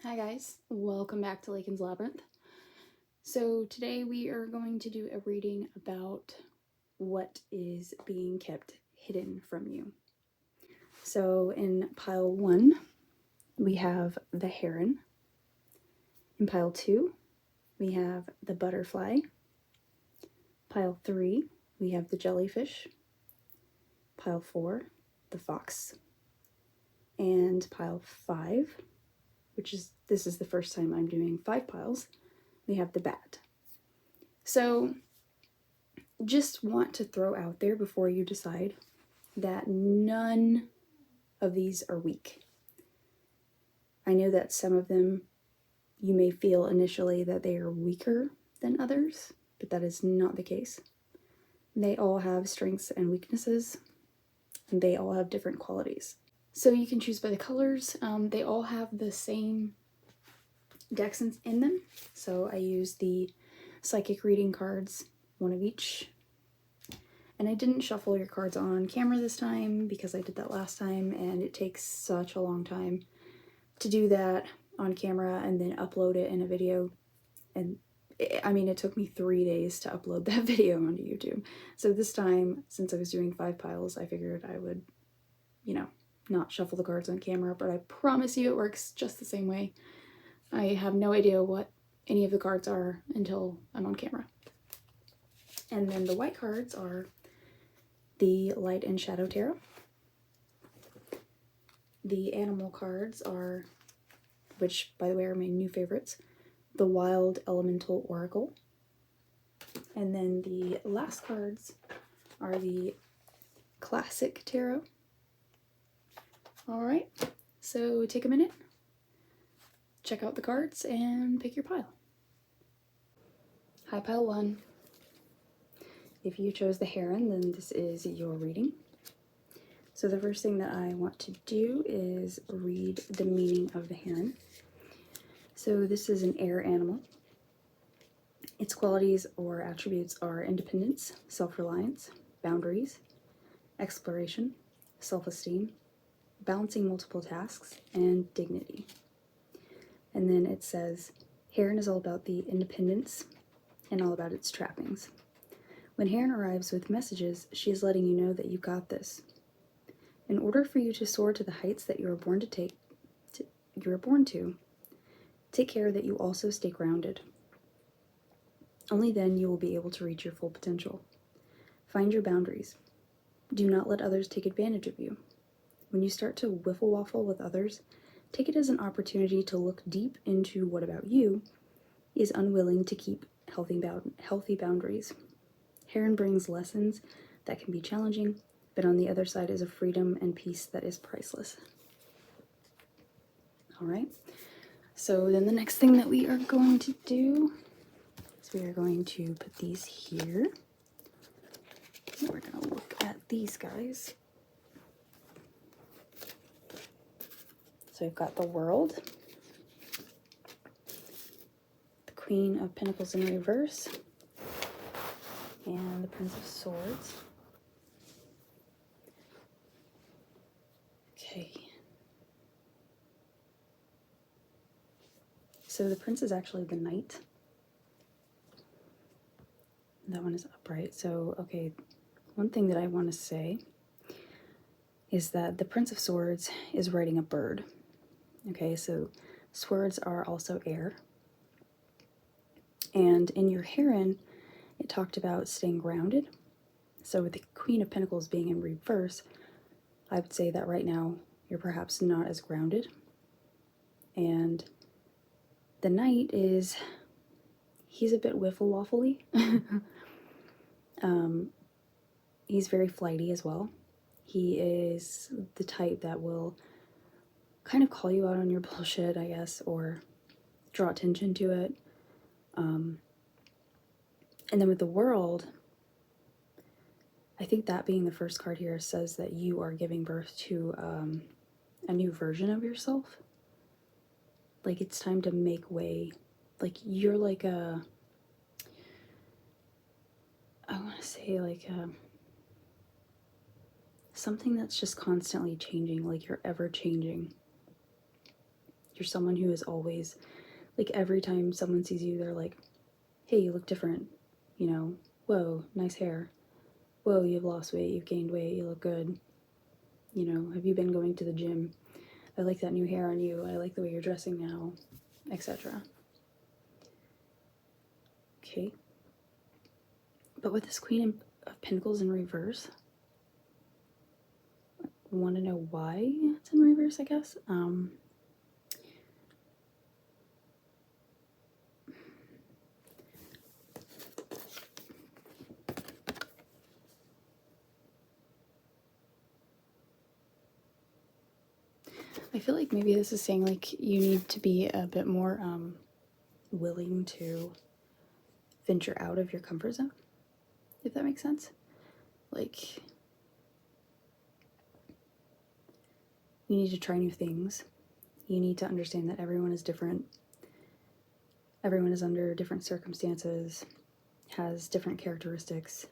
Hi guys, welcome back to Lakin's Labyrinth. So today we are going to do a reading about what is being kept hidden from you. So in pile 1, we have the heron. In pile 2, we have the butterfly. Pile 3, we have the jellyfish. Pile 4, the fox. And pile 5, this is the first time I'm doing 5 piles, we have the bat. So just want to throw out there before you decide that none of these are weak. I know that some of them you may feel initially that they are weaker than others, but that is not the case. They all have strengths and weaknesses, and they all have different qualities. So you can choose by the colors. They all have the same decks in them. So I use the psychic reading cards, one of each. And I didn't shuffle your cards on camera this time because I did that last time, and it takes such a long time to do that on camera and then upload it in a video. And it took me 3 days to upload that video onto YouTube. So this time, since I was doing 5 piles, I figured I would, not shuffle the cards on camera, but I promise you it works just the same way. I have no idea what any of the cards are until I'm on camera. And then the white cards are the Light and Shadow Tarot. The animal cards are, which by the way are my new favorites, the Wild Elemental Oracle. And then the last cards are the Classic Tarot. Alright, so take a minute, check out the cards, and pick your pile. Hi, pile 1. If you chose the heron, then this is your reading. So the first thing that I want to do is read the meaning of the heron. So this is an air animal. Its qualities or attributes are independence, self-reliance, boundaries, exploration, self-esteem, balancing multiple tasks, and dignity. And then it says, heron is all about the independence and all about its trappings. When heron arrives with messages, she is letting you know that you got this. In order for you to soar to the heights that you are born to, take care that you also stay grounded. Only then you will be able to reach your full potential. Find your boundaries. Do not let others take advantage of you. When you start to wiffle waffle with others, take it as an opportunity to look deep into what about you is unwilling to keep healthy boundaries. Heron brings lessons that can be challenging, but on the other side is a freedom and peace that is priceless. All right, so then the next thing that we are going to do is we are going to put these here. We're going to look at these guys. So we've got the World, the Queen of Pentacles in reverse, and the Prince of Swords. Okay. So the Prince is actually the Knight. That one is upright. So, okay, one thing that I want to say is that the Prince of Swords is riding a bird. Okay, so swords are also air. And in your heron, it talked about staying grounded. So with the Queen of Pentacles being in reverse, I would say that right now you're perhaps not as grounded. And the Knight he's a bit wiffle-waffly. He's very flighty as well. He is the type that will kind of call you out on your bullshit, I guess, or draw attention to it. And then with the World, I think that being the first card here says that you are giving birth to a new version of yourself. Like, it's time to make way. Like, you're like I want to say like something that's just constantly changing, like you're ever changing. You're someone who is always, like, every time someone sees you, they're like, hey, you look different, you know, whoa, nice hair, whoa, you've lost weight, you've gained weight, you look good, you know, have you been going to the gym? I like that new hair on you, I like the way you're dressing now, etc. Okay. But with this Queen of Pentacles in reverse, I want to know why it's in reverse, I guess. I feel like maybe this is saying, like, you need to be a bit more willing to venture out of your comfort zone, if that makes sense. Like, you need to try new things. You need to understand that everyone is different. Everyone is under different circumstances, has different characteristics,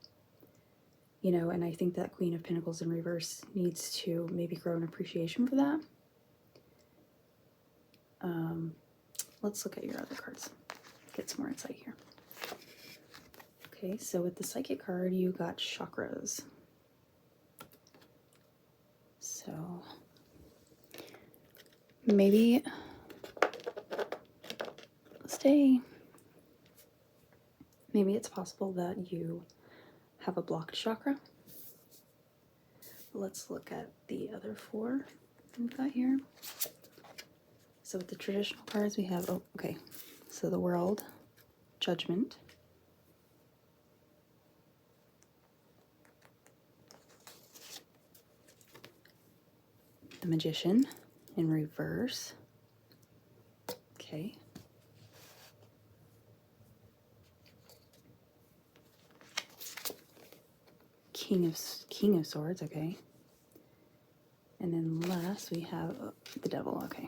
you know, and I think that Queen of Pentacles in reverse needs to maybe grow an appreciation for that. Let's look at your other cards, get some more insight here. Okay, so with the Psychic card, you got chakras. So maybe maybe it's possible that you have a blocked chakra. Let's look at the other four we've got here. So with the traditional cards, we have, oh, okay, so the World, Judgment, the Magician in reverse, okay, King of Swords, okay, and then last we have the Devil, okay.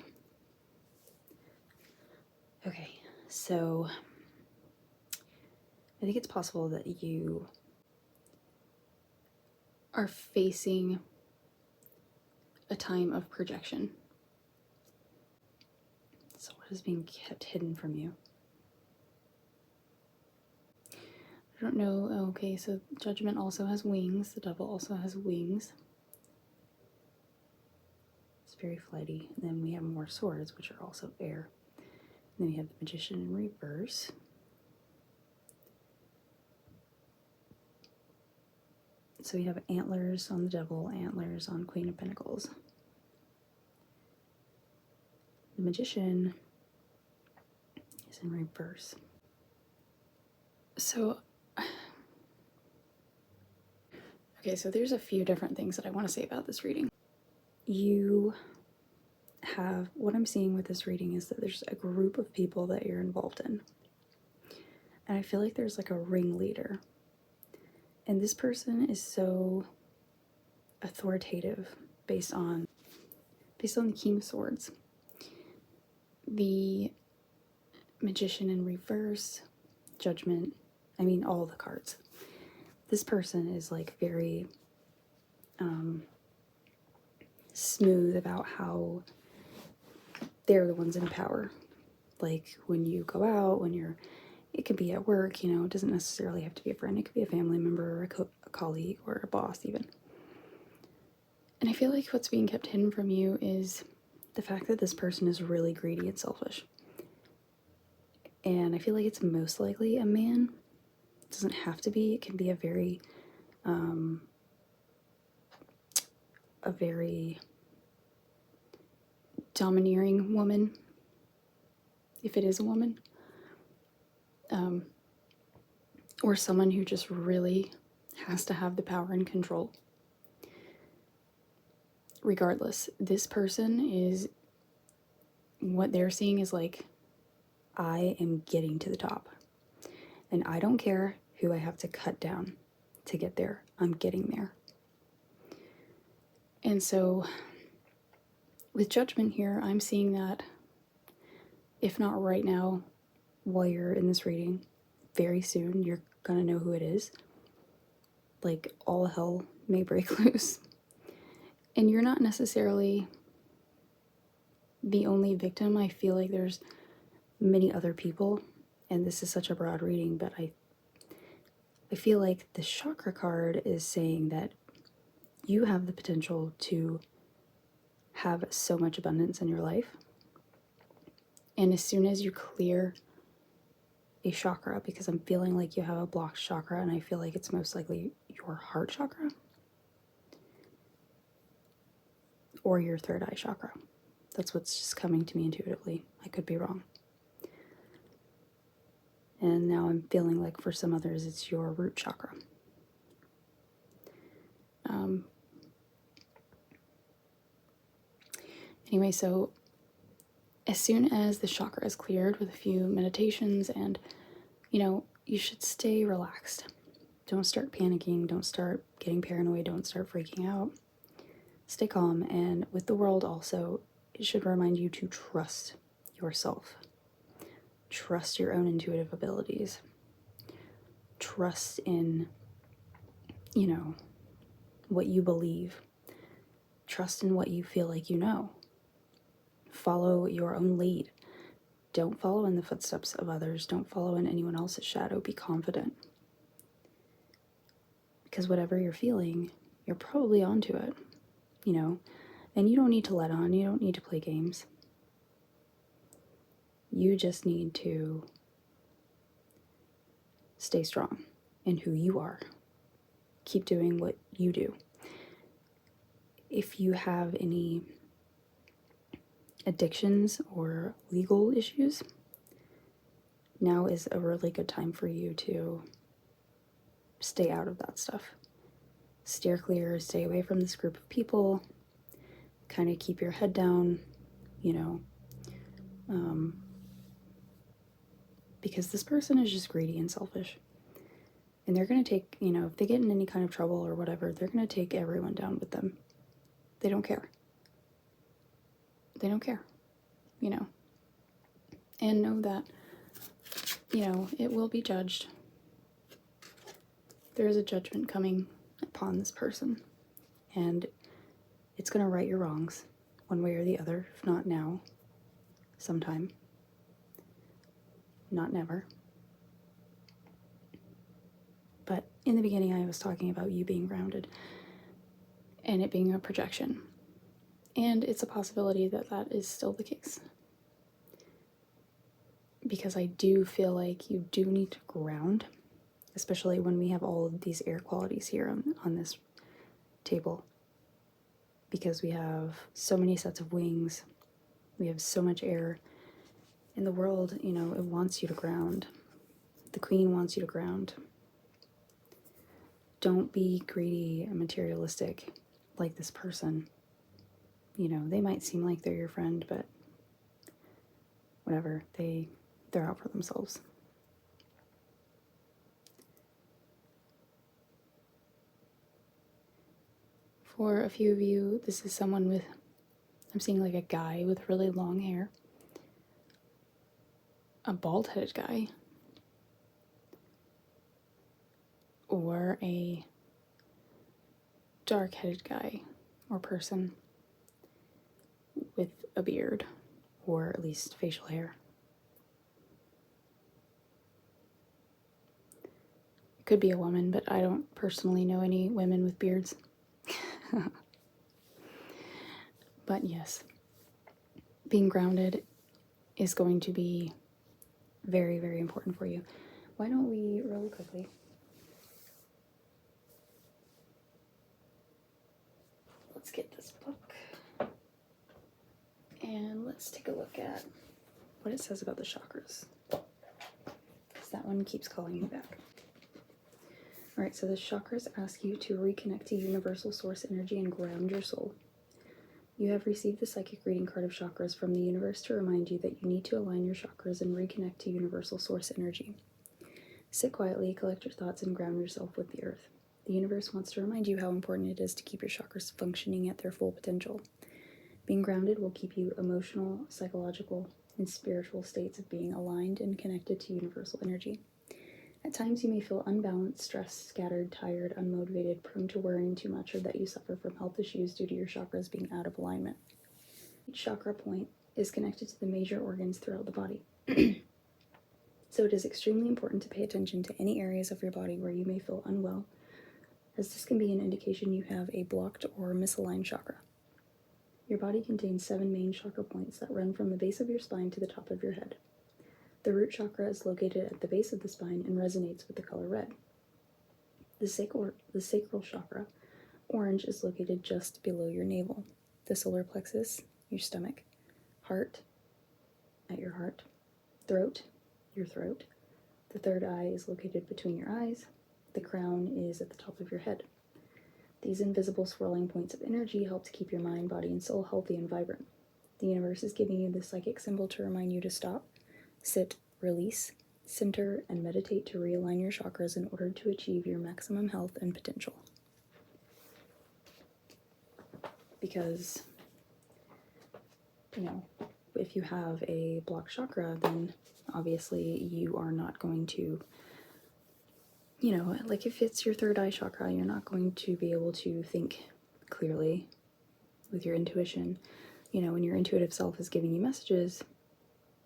Okay, so I think it's possible that you are facing a time of projection. So what is being kept hidden from you? I don't know. Okay, so Judgment also has wings. The Devil also has wings. It's very flighty. And then we have more swords, which are also air. And then we have the Magician in reverse. So we have antlers on the Devil, antlers on Queen of Pentacles. The Magician is in reverse. So, okay, so there's a few different things that I want to say about this reading. You have, what I'm seeing with this reading is that there's a group of people that you're involved in. And I feel like there's like a ringleader. And this person is so authoritative based on the King of Swords. The Magician in reverse, Judgment, I mean all the cards. This person is like very smooth about how they're the ones in power. Like when you go out, when you're, it could be at work, you know, it doesn't necessarily have to be a friend. It could be a family member or a colleague or a boss even. And I feel like what's being kept hidden from you is the fact that this person is really greedy and selfish. And I feel like it's most likely a man. It doesn't have to be. It can be a very domineering woman, if it is a woman. Or someone who just really has to have the power and control. Regardless, this person is, what they're seeing is like, I am getting to the top. And I don't care who I have to cut down to get there. I'm getting there. And so with Judgment here, I'm seeing that, if not right now, while you're in this reading, very soon you're gonna know who it is. Like, all hell may break loose. And you're not necessarily the only victim. I feel like there's many other people, and this is such a broad reading, but I feel like the chakra card is saying that you have the potential to have so much abundance in your life. And as soon as you clear a chakra, because I'm feeling like you have a blocked chakra, and I feel like it's most likely your heart chakra or your third eye chakra. That's what's just coming to me intuitively. I could be wrong. And now I'm feeling like for some others it's your root chakra. Anyway, so as soon as the chakra is cleared with a few meditations, and you should stay relaxed. Don't start panicking, don't start getting paranoid, don't start freaking out. Stay calm, and with the world also, it should remind you to trust yourself. Trust your own intuitive abilities. Trust in, what you believe. Trust in what you feel like you know. Follow your own lead. Don't follow in the footsteps of others. Don't follow in anyone else's shadow. Be confident. Because whatever you're feeling, you're probably onto it, and you don't need to let on. You don't need to play games. You just need to stay strong in who you are. Keep doing what you do. If you have any addictions or legal issues, now is a really good time for you to stay out of that stuff. Steer clear, stay away from this group of people, kind of keep your head down, because this person is just greedy and selfish. And they're going to take, if they get in any kind of trouble or whatever, they're going to take everyone down with them. They don't care. They don't care, And know that, it will be judged. There is a judgment coming upon this person. And it's going to right your wrongs one way or the other, if not now, sometime. Not never. But in the beginning, I was talking about you being grounded and it being a projection. And it's a possibility that that is still the case. Because I do feel like you do need to ground, especially when we have all of these air qualities here on this table. Because we have so many sets of wings, we have so much air. In the world, it wants you to ground. The Queen wants you to ground. Don't be greedy and materialistic like this person. They might seem like they're your friend, but whatever, they're out for themselves. For a few of you, this is someone with, I'm seeing like a guy with really long hair. A bald-headed guy. Or a dark-headed guy or person with a beard, or at least facial hair. It could be a woman, but I don't personally know any women with beards. But yes, being grounded is going to be very, very important for you. Why don't we, really quickly, let's get this book and let's take a look at what it says about the chakras, because that one keeps calling me back. All right, so the chakras ask you to reconnect to universal source energy and ground your soul. You have received the psychic reading card of chakras from the universe to remind you that you need to align your chakras and reconnect to universal source energy. Sit quietly, collect your thoughts, and ground yourself with the earth. The universe wants to remind you how important it is to keep your chakras functioning at their full potential. Being grounded will keep you emotional, psychological, and spiritual states of being aligned and connected to universal energy. At times you may feel unbalanced, stressed, scattered, tired, unmotivated, prone to worrying too much, or that you suffer from health issues due to your chakras being out of alignment. Each chakra point is connected to the major organs throughout the body. So it is extremely important to pay attention to any areas of your body where you may feel unwell, as this can be an indication you have a blocked or misaligned chakra. Your body contains 7 main chakra points that run from the base of your spine to the top of your head. The root chakra is located at the base of the spine and resonates with the color red. The sacral chakra, orange, is located just below your navel. The solar plexus, your stomach. Heart, at your heart. Throat, your throat. The third eye is located between your eyes. The crown is at the top of your head. These invisible swirling points of energy help to keep your mind, body, and soul healthy and vibrant. The universe is giving you this psychic symbol to remind you to stop, sit, release, center, and meditate to realign your chakras in order to achieve your maximum health and potential. Because, if you have a blocked chakra, then obviously you are not going to, like if it's your third eye chakra, you're not going to be able to think clearly with your intuition. When your intuitive self is giving you messages,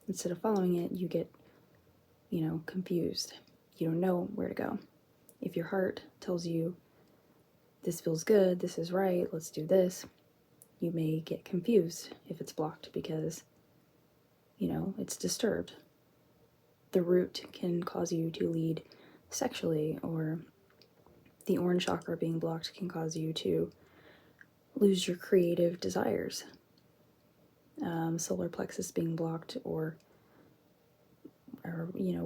instead of following it, you get, confused. You don't know where to go. If your heart tells you, this feels good, this is right, let's do this, you may get confused if it's blocked because, it's disturbed. The root can cause you to lead sexually, or the orange chakra being blocked can cause you to lose your creative desires. Solar plexus being blocked or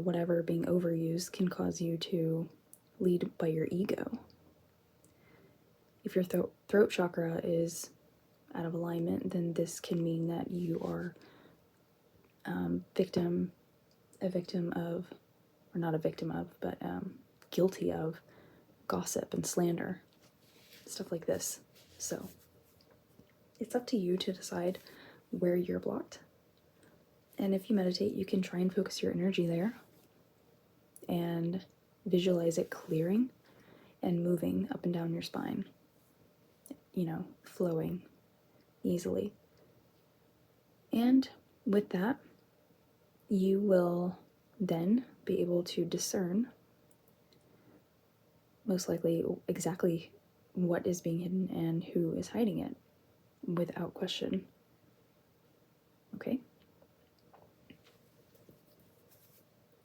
whatever being overused can cause you to lead by your ego. If your throat chakra is out of alignment, then this can mean that you are guilty of gossip and slander, stuff like this. So it's up to you to decide where you're blocked. And if you meditate, you can try and focus your energy there and visualize it clearing and moving up and down your spine, flowing easily. And with that, you will then be able to discern, most likely, exactly what is being hidden and who is hiding it without question. Okay?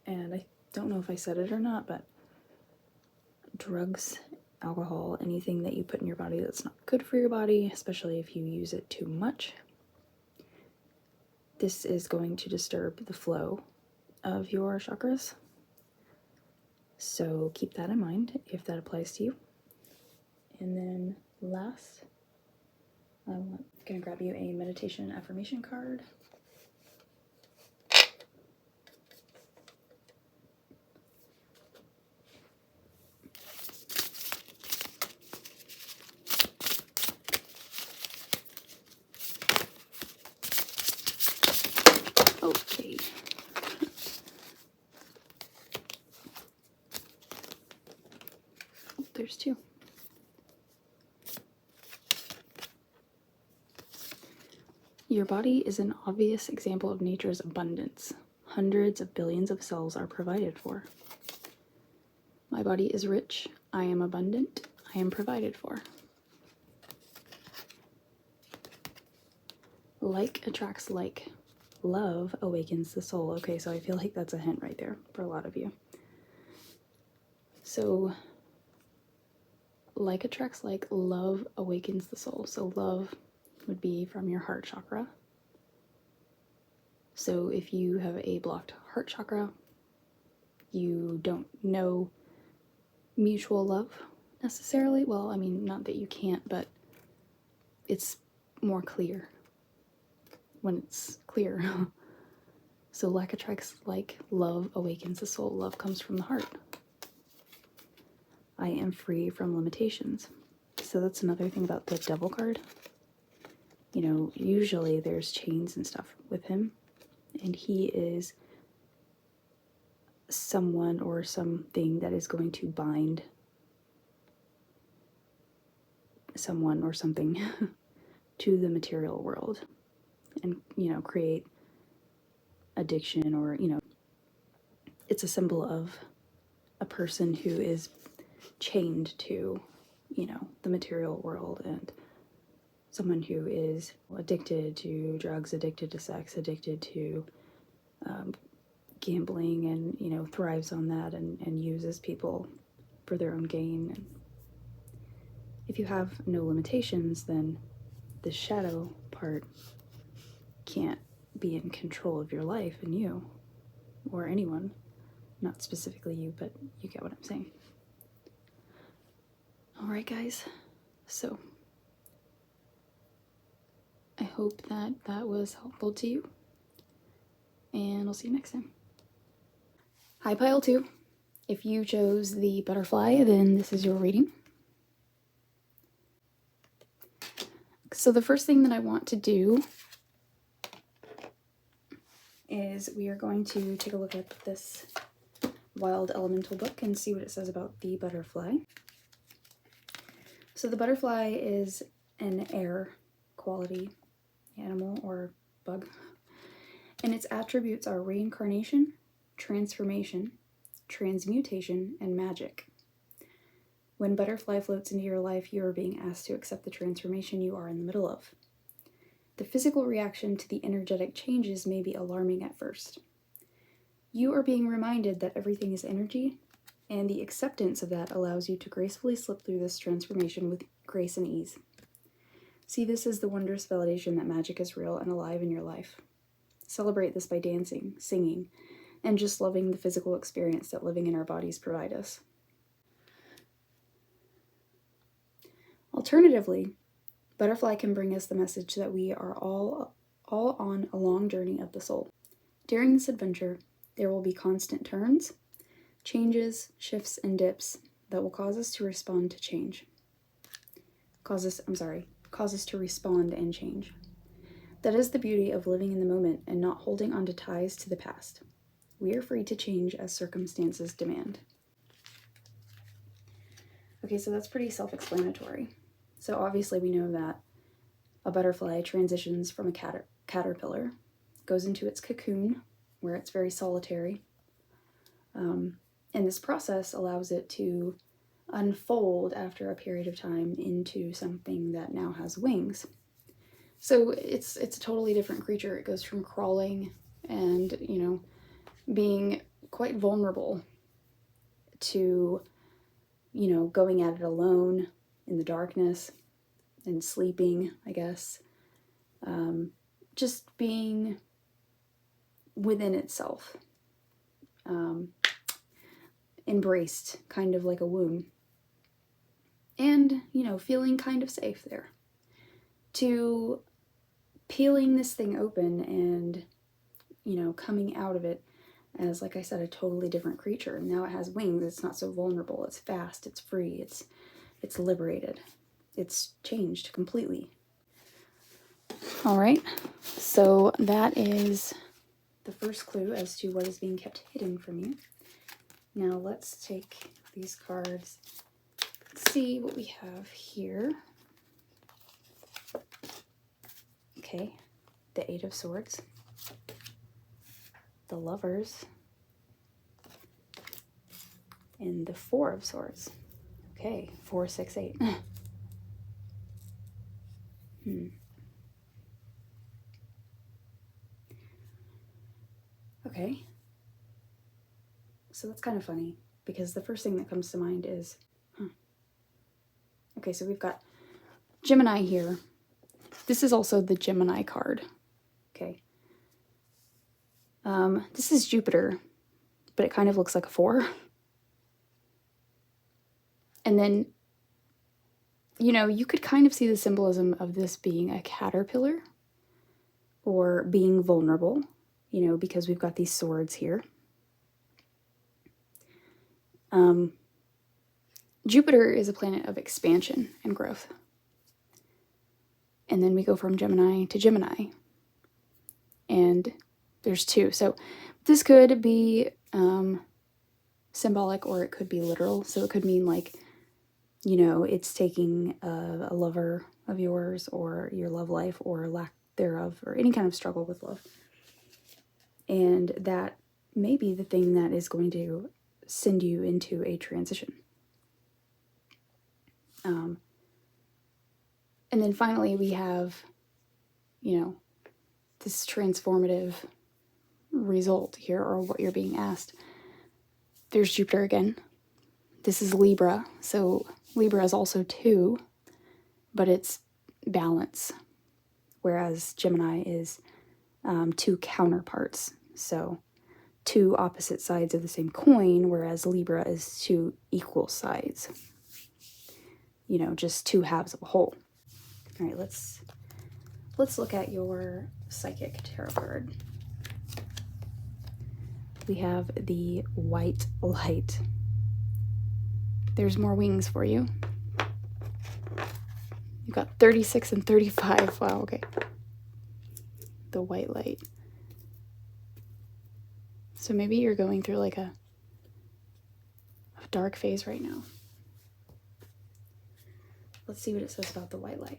And I don't know if I said it or not, but drugs, alcohol, anything that you put in your body that's not good for your body, especially if you use it too much, this is going to disturb the flow of your chakras. So keep that in mind if that applies to you. And then last, I'm going to grab you a meditation affirmation card. Okay. Oh, there's 2. Your body is an obvious example of nature's abundance. Hundreds of billions of cells are provided for. My body is rich. I am abundant. I am provided for. Like attracts like. Love awakens the soul. Okay, so I feel like that's a hint right there for a lot of you. So, like attracts like, love awakens the soul. So love would be from your heart chakra. So if you have a blocked heart chakra, you don't know mutual love necessarily. Well, I mean, not that you can't, but it's more clear when it's clear. So like attracts like, love awakens the soul. Love comes from the heart. I am free from limitations. So that's another thing about the devil card. Usually there's chains and stuff with him, and he is someone or something that is going to bind someone or something to the material world. and, you know, create addiction, or, you know, it's a symbol of a person who is chained to, you know, the material world, and someone who is addicted to drugs, addicted to sex, addicted to gambling, and, you know, thrives on that, and uses people for their own gain. And if you have no limitations, then the shadow part can't be in control of your life and you, or anyone. Not specifically you, but you get what I'm saying. Alright guys, so I hope that that was helpful to you, and I'll see you next time. Hi Pile 2. If you chose the butterfly, then this is your reading. So the first thing that I want to do is we are going to take a look at this wild elemental book and see what it says about the butterfly. So the butterfly is an air quality animal or bug, and its attributes are reincarnation, transformation, transmutation, and magic. When butterfly floats into your life, you are being asked to accept the transformation you are in the middle of. The physical reaction to the energetic changes may be alarming at first. You are being reminded that everything is energy, and the acceptance of that allows you to gracefully slip through this transformation with grace and ease. See this as the wondrous validation that magic is real and alive in your life. Celebrate this by dancing, singing, and just loving the physical experience that living in our bodies provide us. Alternatively, butterfly can bring us the message that we are all on a long journey of the soul. During this adventure, there will be constant turns, changes, shifts, and dips that will cause us to respond to change. Cause us to respond and change. That is the beauty of living in the moment and not holding on to ties to the past. We are free to change as circumstances demand. Okay, so that's pretty self-explanatory. So obviously we know that a butterfly transitions from a caterpillar, goes into its cocoon, where it's very solitary, and this process allows it to unfold after a period of time into something that now has wings. So it's a totally different creature. It goes from crawling and, you know, being quite vulnerable to, you know, going at it alone in the darkness and sleeping, I guess. Just being within itself, embraced, kind of like a womb, and, you know, feeling kind of safe there, to peeling this thing open and, you know, coming out of it as, like I said, a totally different creature. Now it has wings. It's not so vulnerable. It's fast. It's free. It's liberated. It's changed completely. All right, so that is the first clue as to what is being kept hidden from you. Now let's take these cards, see what we have here. Okay, the Eight of Swords, the Lovers, and the Four of Swords. Okay, 4, 6, 8. Okay, so that's kind of funny, because the first thing that comes to mind is, okay, so we've got Gemini here. This is also the Gemini card. Okay. This is Jupiter, but it kind of looks like a 4. And then, you know, you could kind of see the symbolism of this being a caterpillar or being vulnerable, you know, because we've got these swords here. Jupiter is a planet of expansion and growth. And then we go from Gemini to Gemini. And there's 2. So this could be symbolic, or it could be literal. So it could mean, like, you know, it's taking a lover of yours, or your love life, or lack thereof, or any kind of struggle with love. And that may be the thing that is going to send you into a transition. And then finally, we have, this transformative result here, or what you're being asked. There's Jupiter again. This is Libra. So Libra is also 2, but it's balance. Whereas Gemini is 2 counterparts. So 2 opposite sides of the same coin, whereas Libra is 2 equal sides. Just 2 halves of a whole. All right, let's look at your psychic tarot card. We have the white light. There's more wings for you. You've got 36 and 35. Wow, okay. The white light. So maybe you're going through like a dark phase right now. Let's see what it says about the white light.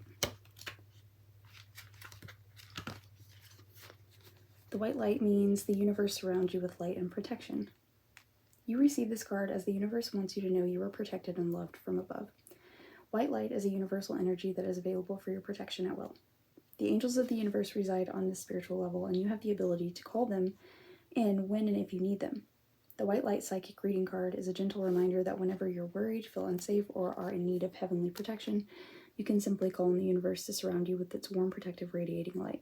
The white light means the universe surrounds you with light and protection. You receive this card as the universe wants you to know you are protected and loved from above. White light is a universal energy that is available for your protection at will. The angels of the universe reside on this spiritual level, and you have the ability to call them in when and if you need them. The white light psychic reading card is a gentle reminder that whenever you're worried, feel unsafe, or are in need of heavenly protection, you can simply call on the universe to surround you with its warm, protective, radiating light.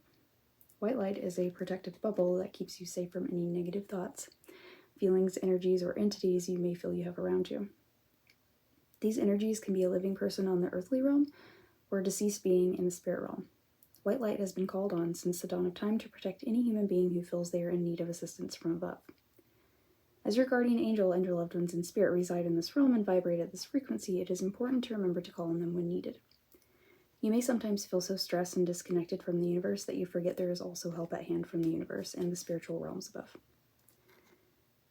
White light is a protective bubble that keeps you safe from any negative thoughts, feelings, energies, or entities you may feel you have around you. These energies can be a living person on the earthly realm or a deceased being in the spirit realm. White light has been called on since the dawn of time to protect any human being who feels they are in need of assistance from above. As your guardian angel and your loved ones in spirit reside in this realm and vibrate at this frequency, it is important to remember to call on them when needed. You may sometimes feel so stressed and disconnected from the universe that you forget there is also help at hand from the universe and the spiritual realms above.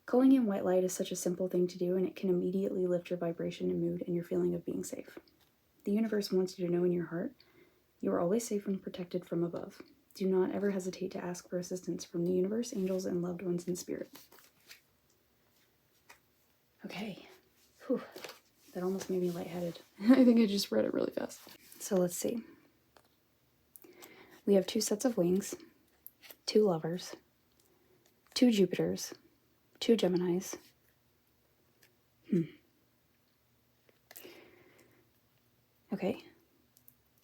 Calling in white light is such a simple thing to do, and it can immediately lift your vibration and mood and your feeling of being safe. The universe wants you to know in your heart you are always safe and protected from above. Do not ever hesitate to ask for assistance from the universe, angels, and loved ones in spirit. Okay. Whew. That almost made me lightheaded. I think I just read it really fast. So let's see. We have 2 sets of wings, 2 lovers, 2 Jupiters, 2 Geminis. Okay.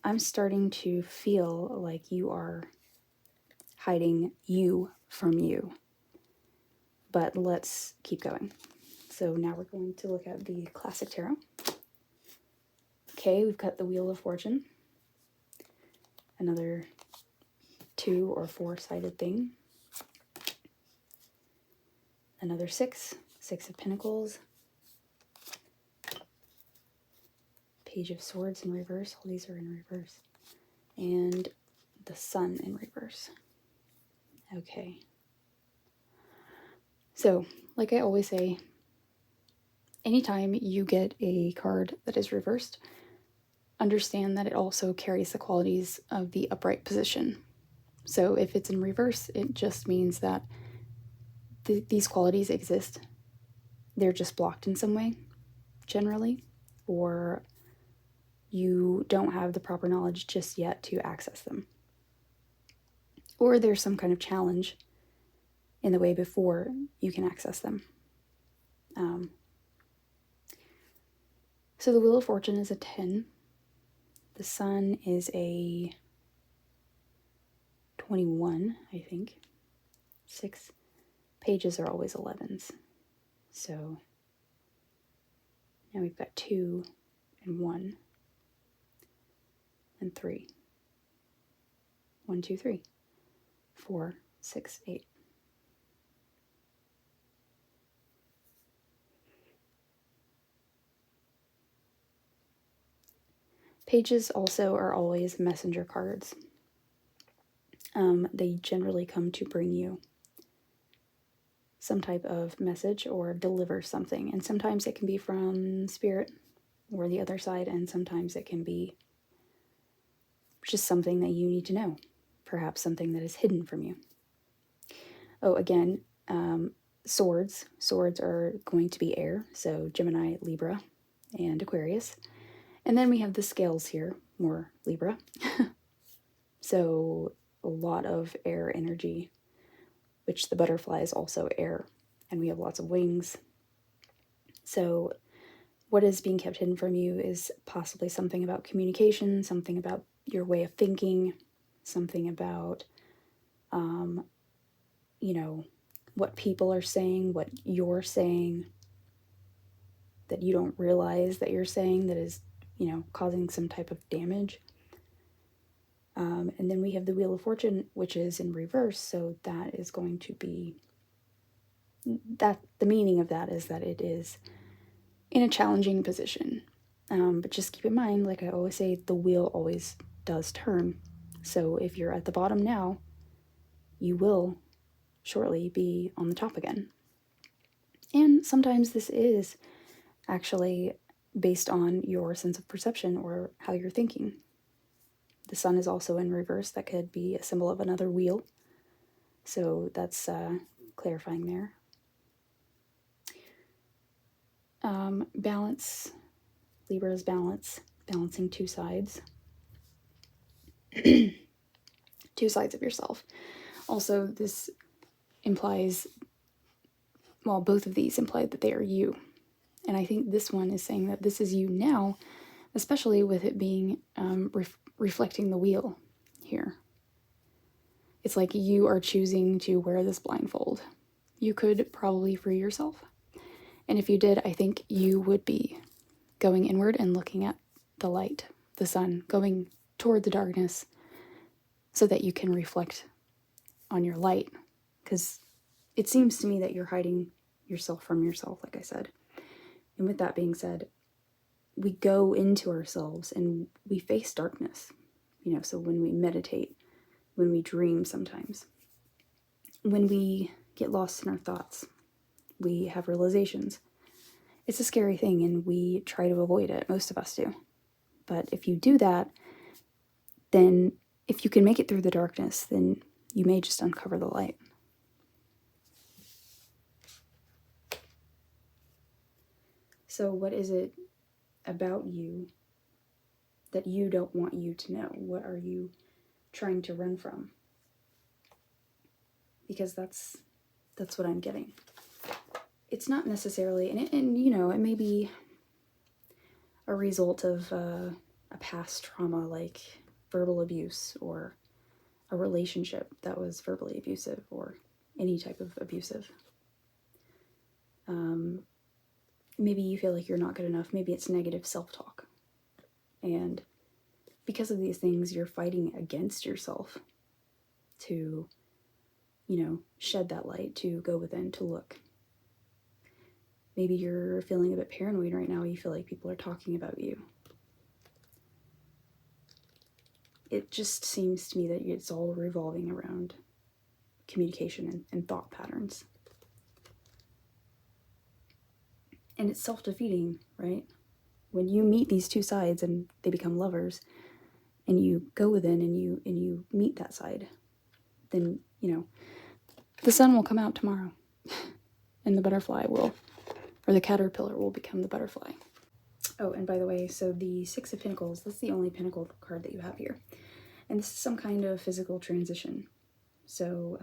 I'm starting to feel like you are hiding you from you. But let's keep going. So now we're going to look at the classic tarot. Okay, we've got the Wheel of Fortune. Another 2 or 4-sided thing. Another 6 of Pentacles. Page of Swords in reverse. All these are in reverse. And the Sun in reverse. Okay. So, like I always say, anytime you get a card that is reversed, understand that it also carries the qualities of the upright position. So if it's in reverse, it just means that these qualities exist. They're just blocked in some way, generally, or you don't have the proper knowledge just yet to access them. Or there's some kind of challenge in the way before you can access them. So the Wheel of Fortune is a 10. The Sun is a 21, I think. 6 pages are always 11s. So now we've got 2 and 1 and 3. 1, 2, 3. 4, 6, 8. Pages also are always messenger cards. They generally come to bring you some type of message or deliver something. And sometimes it can be from spirit or the other side, and sometimes it can be just something that you need to know. perhaps something that is hidden from you. Oh, again, swords. Swords are going to be air, so Gemini, Libra, and Aquarius. And then we have the scales here, more Libra. So a lot of air energy, which the butterfly is also air, and we have lots of wings. So what is being kept hidden from you is possibly something about communication, something about your way of thinking, something about, what people are saying, what you're saying, that you don't realize that you're saying, that is, causing some type of damage. And then we have the Wheel of Fortune, which is in reverse, so that is going to be, that the meaning of that is that it is in a challenging position. But just keep in mind, like I always say, the wheel always does turn. So if you're at the bottom now, you will shortly be on the top again. And sometimes this is actually based on your sense of perception or how you're thinking. The sun is also in reverse. That could be a symbol of another wheel. So that's clarifying there. Balance. Libra is balance, balancing two sides. Two sides of yourself. Also, this implies, well, both of these imply that they are you. And I think this one is saying that this is you now, especially with it being reflecting the wheel here. It's like you are choosing to wear this blindfold. You could probably free yourself. And if you did, I think you would be going inward and looking at the light, the sun, going toward the darkness so that you can reflect on your light. Because it seems to me that you're hiding yourself from yourself, like I said. And with that being said, we go into ourselves and we face darkness. So when we meditate, when we dream sometimes, when we get lost in our thoughts, we have realizations. It's a scary thing and we try to avoid it. Most of us do. But if you do that, then if you can make it through the darkness, then you may just uncover the light. So what is it about you that you don't want you to know? What are you trying to run from? Because that's what I'm getting. It's not necessarily, and it may be a result of a past trauma like verbal abuse or a relationship that was verbally abusive or any type of abusive. Maybe you feel like you're not good enough. Maybe it's negative self-talk. And because of these things, you're fighting against yourself to, shed that light, to go within, to look. Maybe you're feeling a bit paranoid right now. You feel like people are talking about you. It just seems to me that it's all revolving around communication and thought patterns. And it's self-defeating, right? When you meet these two sides and they become lovers, and you go within and you meet that side, then, the sun will come out tomorrow. And the butterfly will, or the caterpillar will become the butterfly. Oh, and by the way, so the Six of Pentacles, that's the only Pentacle card that you have here. And this is some kind of physical transition. So,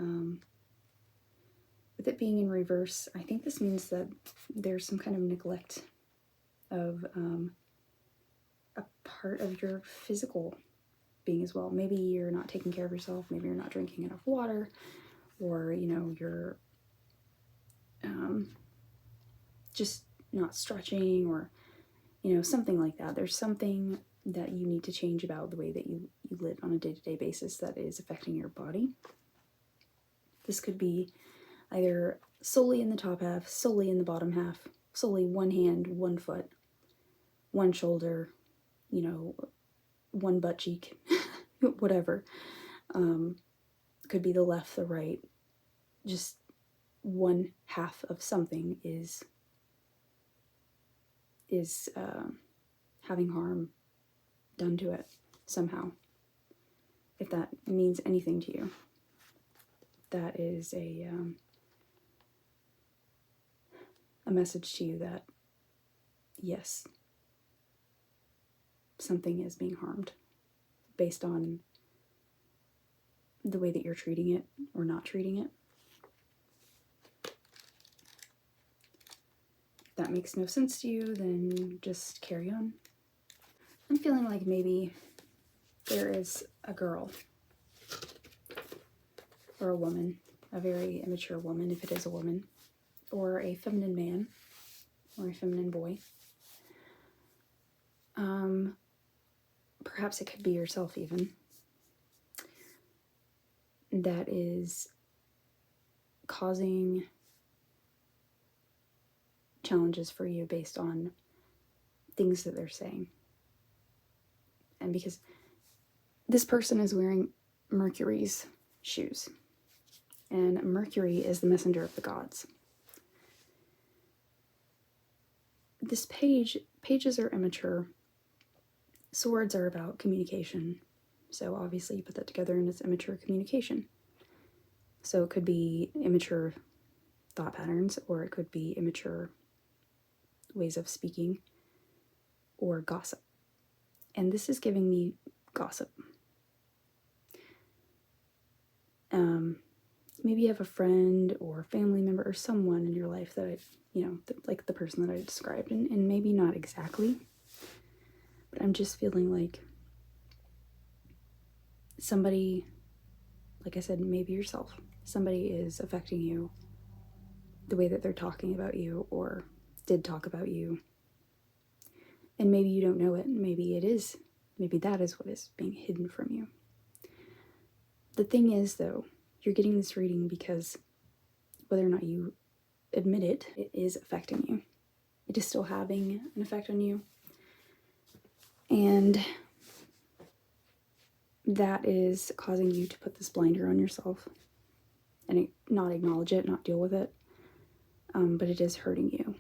with it being in reverse, I think this means that there's some kind of neglect of a part of your physical being as well. Maybe you're not taking care of yourself, maybe you're not drinking enough water, or, you're just not stretching, or, something like that. There's something that you need to change about the way that you live on a day-to-day basis that is affecting your body. This could be either solely in the top half, solely in the bottom half, solely one hand, one foot, one shoulder, one butt cheek, whatever. Could be the left, the right. Just one half of something is having harm done to it somehow. if that means anything to you. That is a message to you that, yes, something is being harmed based on the way that you're treating it or not treating it. If that makes no sense to you, then just carry on. I'm feeling like maybe there is a girl or a woman, a very immature woman if it is a woman, or a feminine man or a feminine boy. Perhaps it could be yourself even, that is causing challenges for you based on things that they're saying. And because this person is wearing Mercury's shoes, and Mercury is the messenger of the gods. This pages are immature. Swords are about communication. So obviously you put that together and it's immature communication. So it could be immature thought patterns, or it could be immature ways of speaking, or gossip. And this is giving me gossip. Maybe you have a friend or family member or someone in your life that like the person that I described, and maybe not exactly, but I'm just feeling like somebody, like I said, maybe yourself, somebody is affecting you the way that they're talking about you or did talk about you. And maybe you don't know it. Maybe that is what is being hidden from you. The thing is, though, you're getting this reading because whether or not you admit it, it is affecting you. It is still having an effect on you. And that is causing you to put this blinder on yourself and not acknowledge it, not deal with it. But it is hurting you.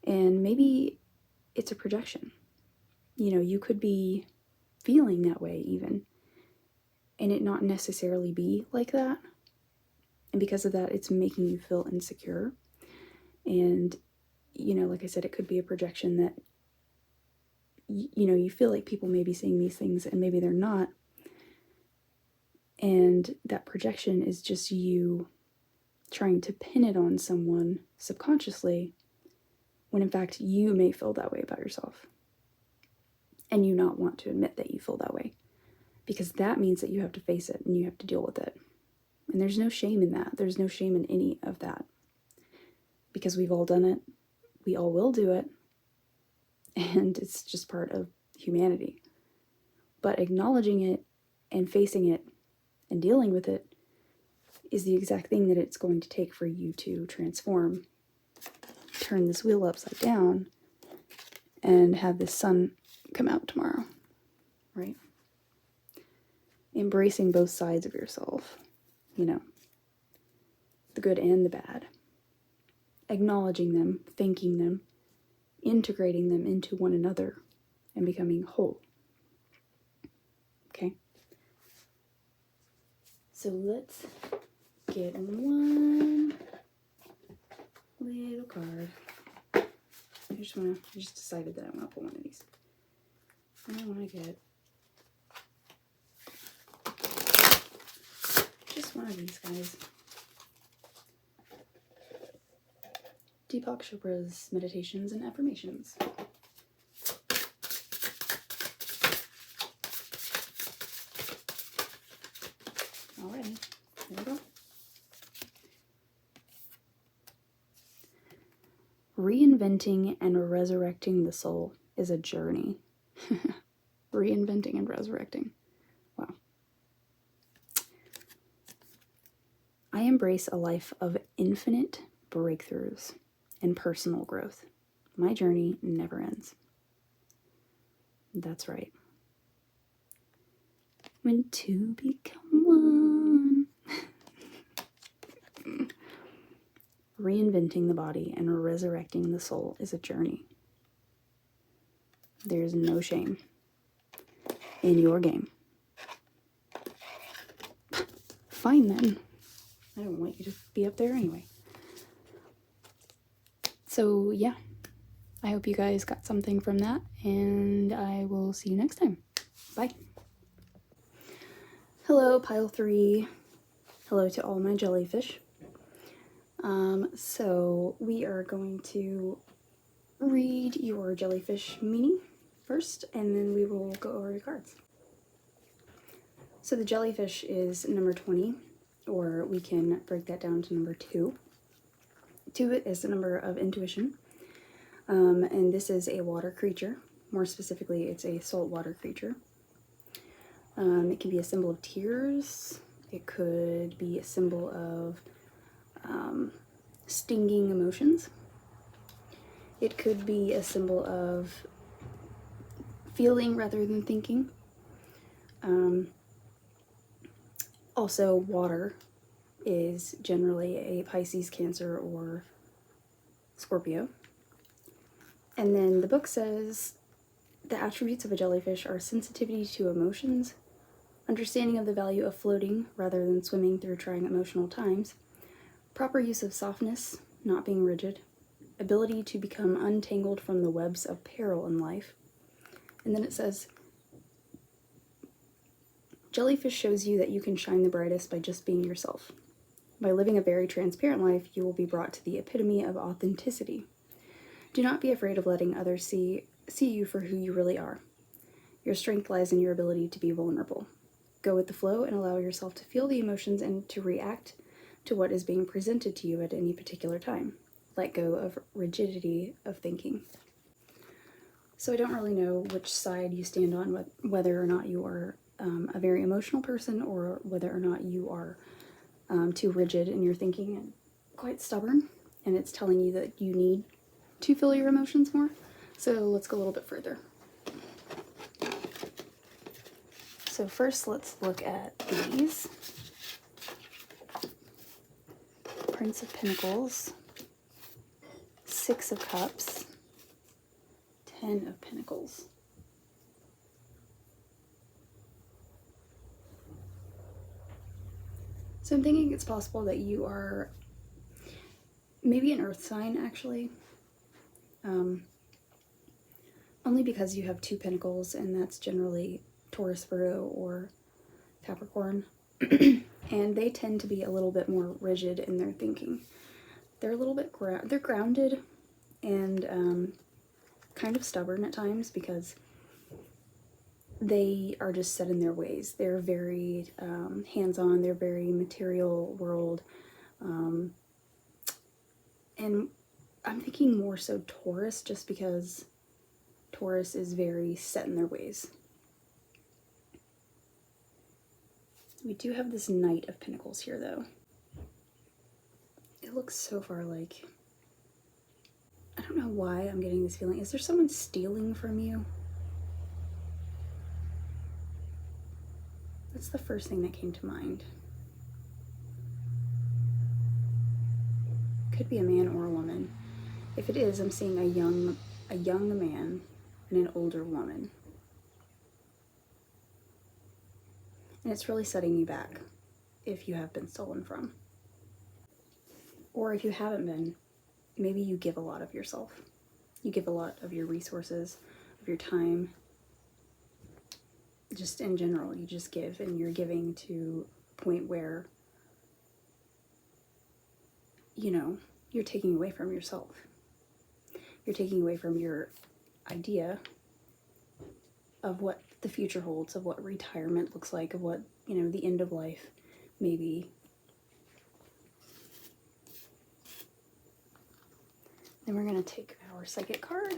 And maybe it's a projection. You could be feeling that way even, and it not necessarily be like that. And because of that, it's making you feel insecure. And, like I said, it could be a projection that, you feel like people may be saying these things and maybe they're not. And that projection is just you trying to pin it on someone subconsciously, when in fact you may feel that way about yourself. And you not want to admit that you feel that way, because that means that you have to face it and you have to deal with it. And there's no shame in that. There's no shame in any of that, because we've all done it. We all will do it. And it's just part of humanity. But acknowledging it and facing it and dealing with it is the exact thing that it's going to take for you to transform, turn this wheel upside down, and have this sun come out tomorrow, right? Embracing both sides of yourself, the good and the bad. Acknowledging them, thanking them, integrating them into one another, and becoming whole. Okay? So let's get one little card. I just decided that I want to pull one of these. And I want to get just one of these guys. Deepak Chopra's Meditations and Affirmations. Alrighty, here we go. Reinventing and resurrecting the soul is a journey. Reinventing and resurrecting. Wow. I embrace a life of infinite breakthroughs and personal growth. My journey never ends. That's right. When two become one. Reinventing the body and resurrecting the soul is a journey. There's no shame in your game. fine then. I don't want you to be up there anyway. So yeah, I hope you guys got something from that, and I will see you next time. Bye. Hello, pile 3. Hello to all my jellyfish. So we are going to read your jellyfish meaning first, and then we will go over your cards. So the jellyfish is number 20, or we can break that down to number 2. 2 is the number of intuition, and this is a water creature. More specifically, it's a saltwater creature. It can be a symbol of tears. It could be a symbol of stinging emotions. It could be a symbol of feeling rather than thinking. Also, water is generally a Pisces, Cancer, or Scorpio. And then the book says the attributes of a jellyfish are sensitivity to emotions, understanding of the value of floating rather than swimming through trying emotional times, proper use of softness, not being rigid, ability to become untangled from the webs of peril in life. And then it says, jellyfish shows you that you can shine the brightest by just being yourself. By living a very transparent life, you will be brought to the epitome of authenticity. Do not be afraid of letting others see you for who you really are. Your strength lies in your ability to be vulnerable. Go with the flow and allow yourself to feel the emotions and to react to what is being presented to you at any particular time. Let go of rigidity of thinking. So I don't really know which side you stand on, whether or not you are a very emotional person or whether or not you are too rigid in your thinking and quite stubborn, and it's telling you that you need to feel your emotions more. So let's go a little bit further. So first let's look at these. Prince of Pentacles, 6 of Cups, 10 of Pentacles. So I'm thinking it's possible that you are maybe an earth sign, actually. Only because you have 2 pentacles, and that's generally Taurus, Virgo, or Capricorn. And they tend to be a little bit more rigid in their thinking. They're a little bit they're grounded and kind of stubborn at times because they are just set in their ways. They're very hands-on. They're very material world. And I'm thinking more so Taurus, just because Taurus is very set in their ways. We do have this Knight of Pentacles here, though. It looks so far like... I don't know why I'm getting this feeling. Is there someone stealing from you? That's the first thing that came to mind. Could be a man or a woman. If it is, I'm seeing a young man and an older woman. And it's really setting you back if you have been stolen from. Or if you haven't been, maybe you give a lot of yourself. You give a lot of your resources, of your time. Just in general, you just give, and you're giving to a point where, you know, you're taking away from yourself. You're taking away from your idea of what the future holds, of what retirement looks like, of what, you know, the end of life may be. Then we're going to take our psychic card.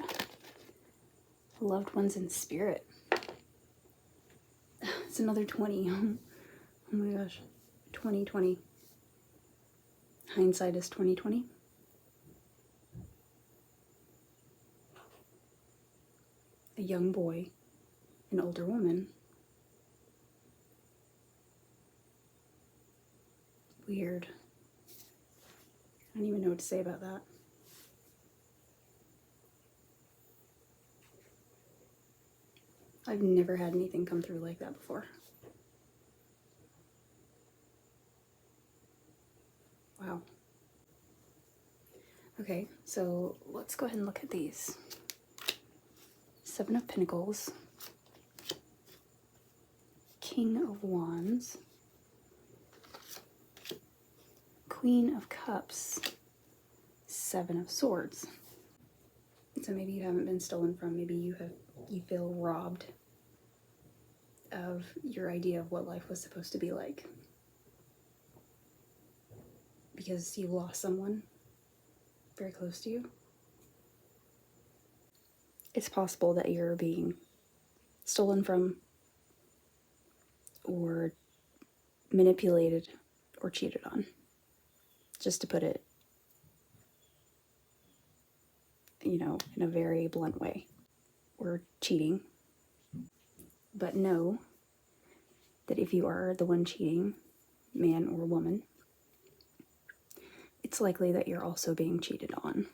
Loved ones in spirit. It's another 20. Oh my gosh. 2020. Hindsight is 2020. A young boy, an older woman. Weird. I don't even know what to say about that. I've never had anything come through like that before. Okay, so let's go ahead and look at these. Seven of Pentacles, King of Wands, Queen of Cups, Seven of Swords. So maybe you haven't been stolen from, maybe you feel robbed of your idea of what life was supposed to be like. Because you lost someone very close to you. It's possible that you're being stolen from, or manipulated, or cheated on. Just to put it, in a very blunt way. Or cheating. But know that if you are the one cheating, man or woman, it's likely that you're also being cheated on.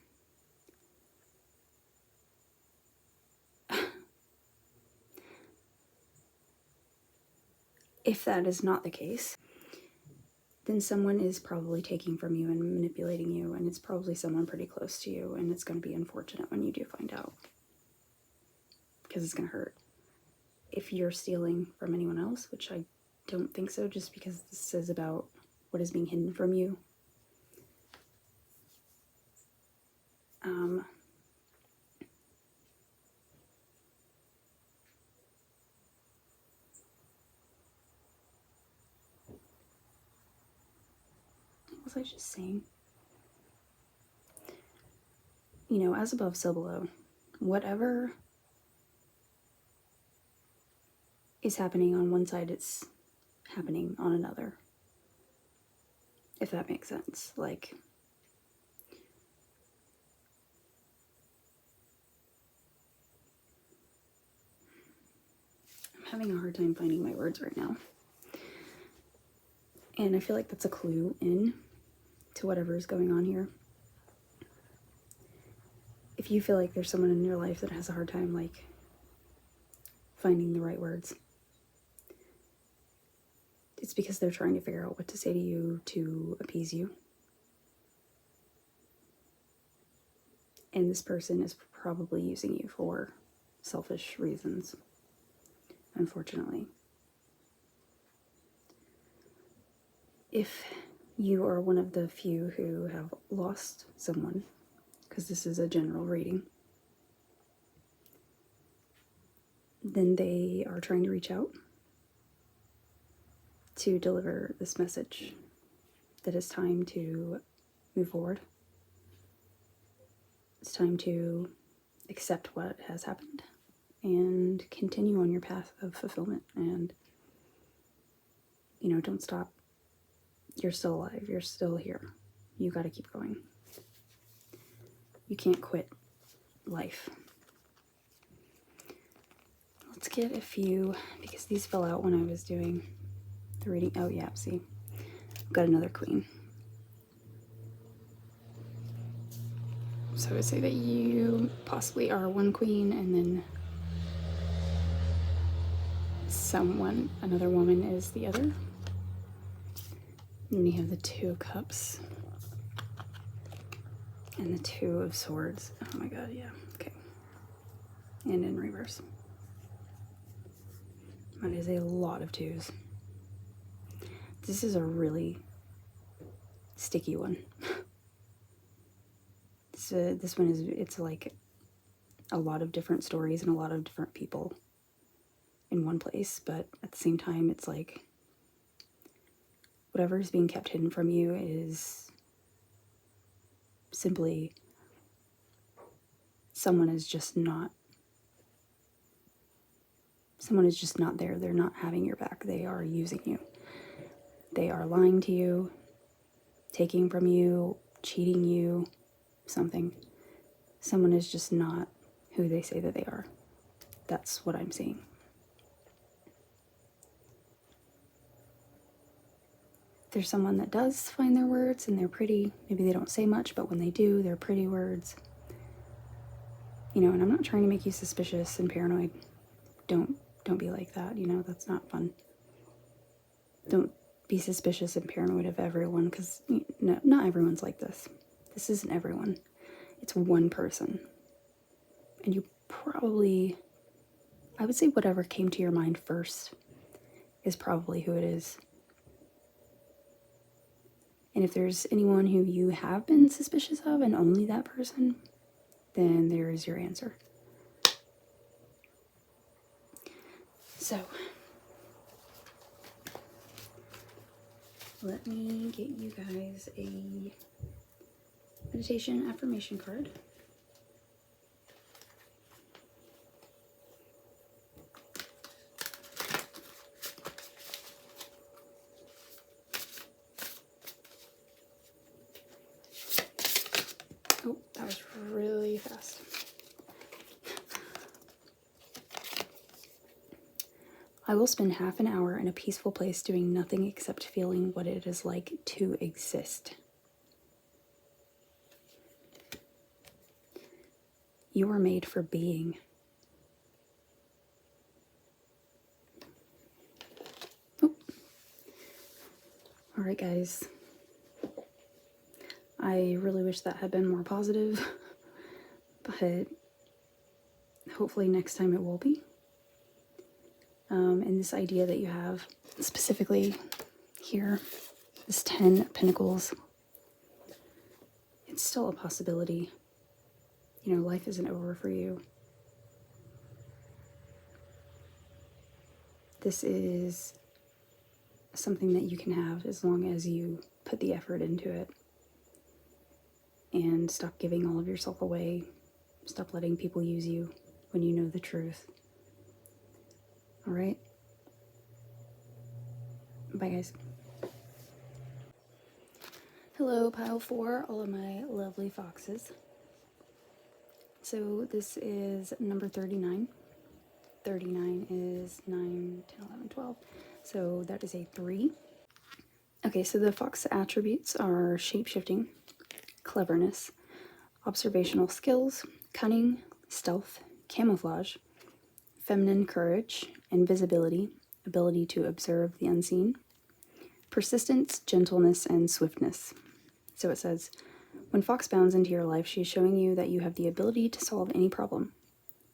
If that is not the case, then someone is probably taking from you and manipulating you, and it's probably someone pretty close to you, and it's going to be unfortunate when you do find out. Because it's going to hurt. If you're stealing from anyone else, which I don't think so, just because this is about what is being hidden from you. What was I just saying? As above, so below. Whatever is happening on one side, it's happening on another. If that makes sense. Like, I'm having a hard time finding my words right now. And I feel like that's a clue in to whatever is going on here. If you feel like there's someone in your life that has a hard time, like, finding the right words, it's because they're trying to figure out what to say to you to appease you. And this person is probably using you for selfish reasons, unfortunately. If you are one of the few who have lost someone, because this is a general reading, then they are trying to reach out to deliver this message that it's time to move forward. It's time to accept what has happened and continue on your path of fulfillment. And, don't stop. You're still alive. You're still here. You got to keep going. You can't quit life. Let's get a few, because these fell out when I was doing the reading. Oh yeah, see, I've got another queen. So I would say that you possibly are one queen, and then another woman is the other. And you have the Two of Cups and the Two of Swords. Oh my god, yeah, okay. And in reverse. That is a lot of twos. This is a really sticky one. This one it's like a lot of different stories and a lot of different people in one place, but at the same time, it's like whatever is being kept hidden from you is simply someone is just not there. They're not having your back. They are using you. They are lying to you, taking from you, cheating you, something. Someone is just not who they say that they are. That's what I'm seeing. There's someone that does find their words and they're pretty. Maybe they don't say much, but when they do, they're pretty words. And I'm not trying to make you suspicious and paranoid. Don't be like that, that's not fun. Don't be suspicious and paranoid of everyone, because not everyone's like this. This isn't everyone. It's one person. And you probably, I would say whatever came to your mind first is probably who it is. And if there's anyone who you have been suspicious of and only that person, then there is your answer. So, let me get you guys a meditation affirmation card. Oh, that was really fast. I will spend half an hour in a peaceful place doing nothing except feeling what it is like to exist. You were made for being. Oh. All right, guys. I really wish that had been more positive, but hopefully next time it will be. And this idea that you have specifically here, this 10 of Pentacles, it's still a possibility. You know, life isn't over for you. This is something that you can have as long as you put the effort into it and stop giving all of yourself away. Stop letting people use you when you know the truth. All right? Bye, guys. Hello, pile 4, all of my lovely foxes. So this is number 39. 39 is 9, 10, 11, 12. So that is a 3. Okay, so the fox attributes are shape-shifting, cleverness, observational skills, cunning, stealth, camouflage, feminine courage, invisibility, ability to observe the unseen, persistence, gentleness, and swiftness. So it says, when Fox bounds into your life, she is showing you that you have the ability to solve any problem.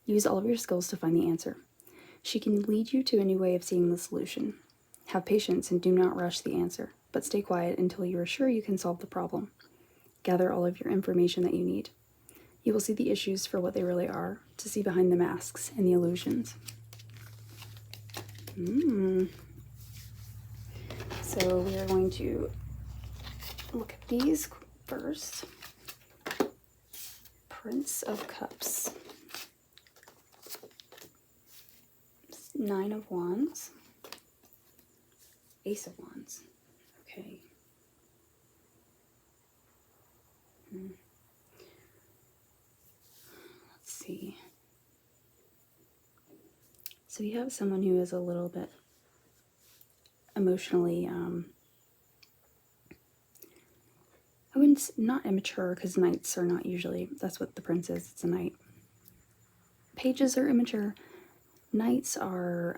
Use all of your skills to find the answer. She can lead you to a new way of seeing the solution. Have patience and do not rush the answer, but stay quiet until you are sure you can solve the problem. Gather all of your information that you need. You will see the issues for what they really are, to see behind the masks and the illusions. So we are going to look at these first. Prince of Cups. 9 of Wands. Ace of Wands. Okay. Let's see. So you have someone who is a little bit emotionally, I wouldn't, not immature, because knights are not usually, that's what the prince is, it's a knight. Pages are immature. Knights are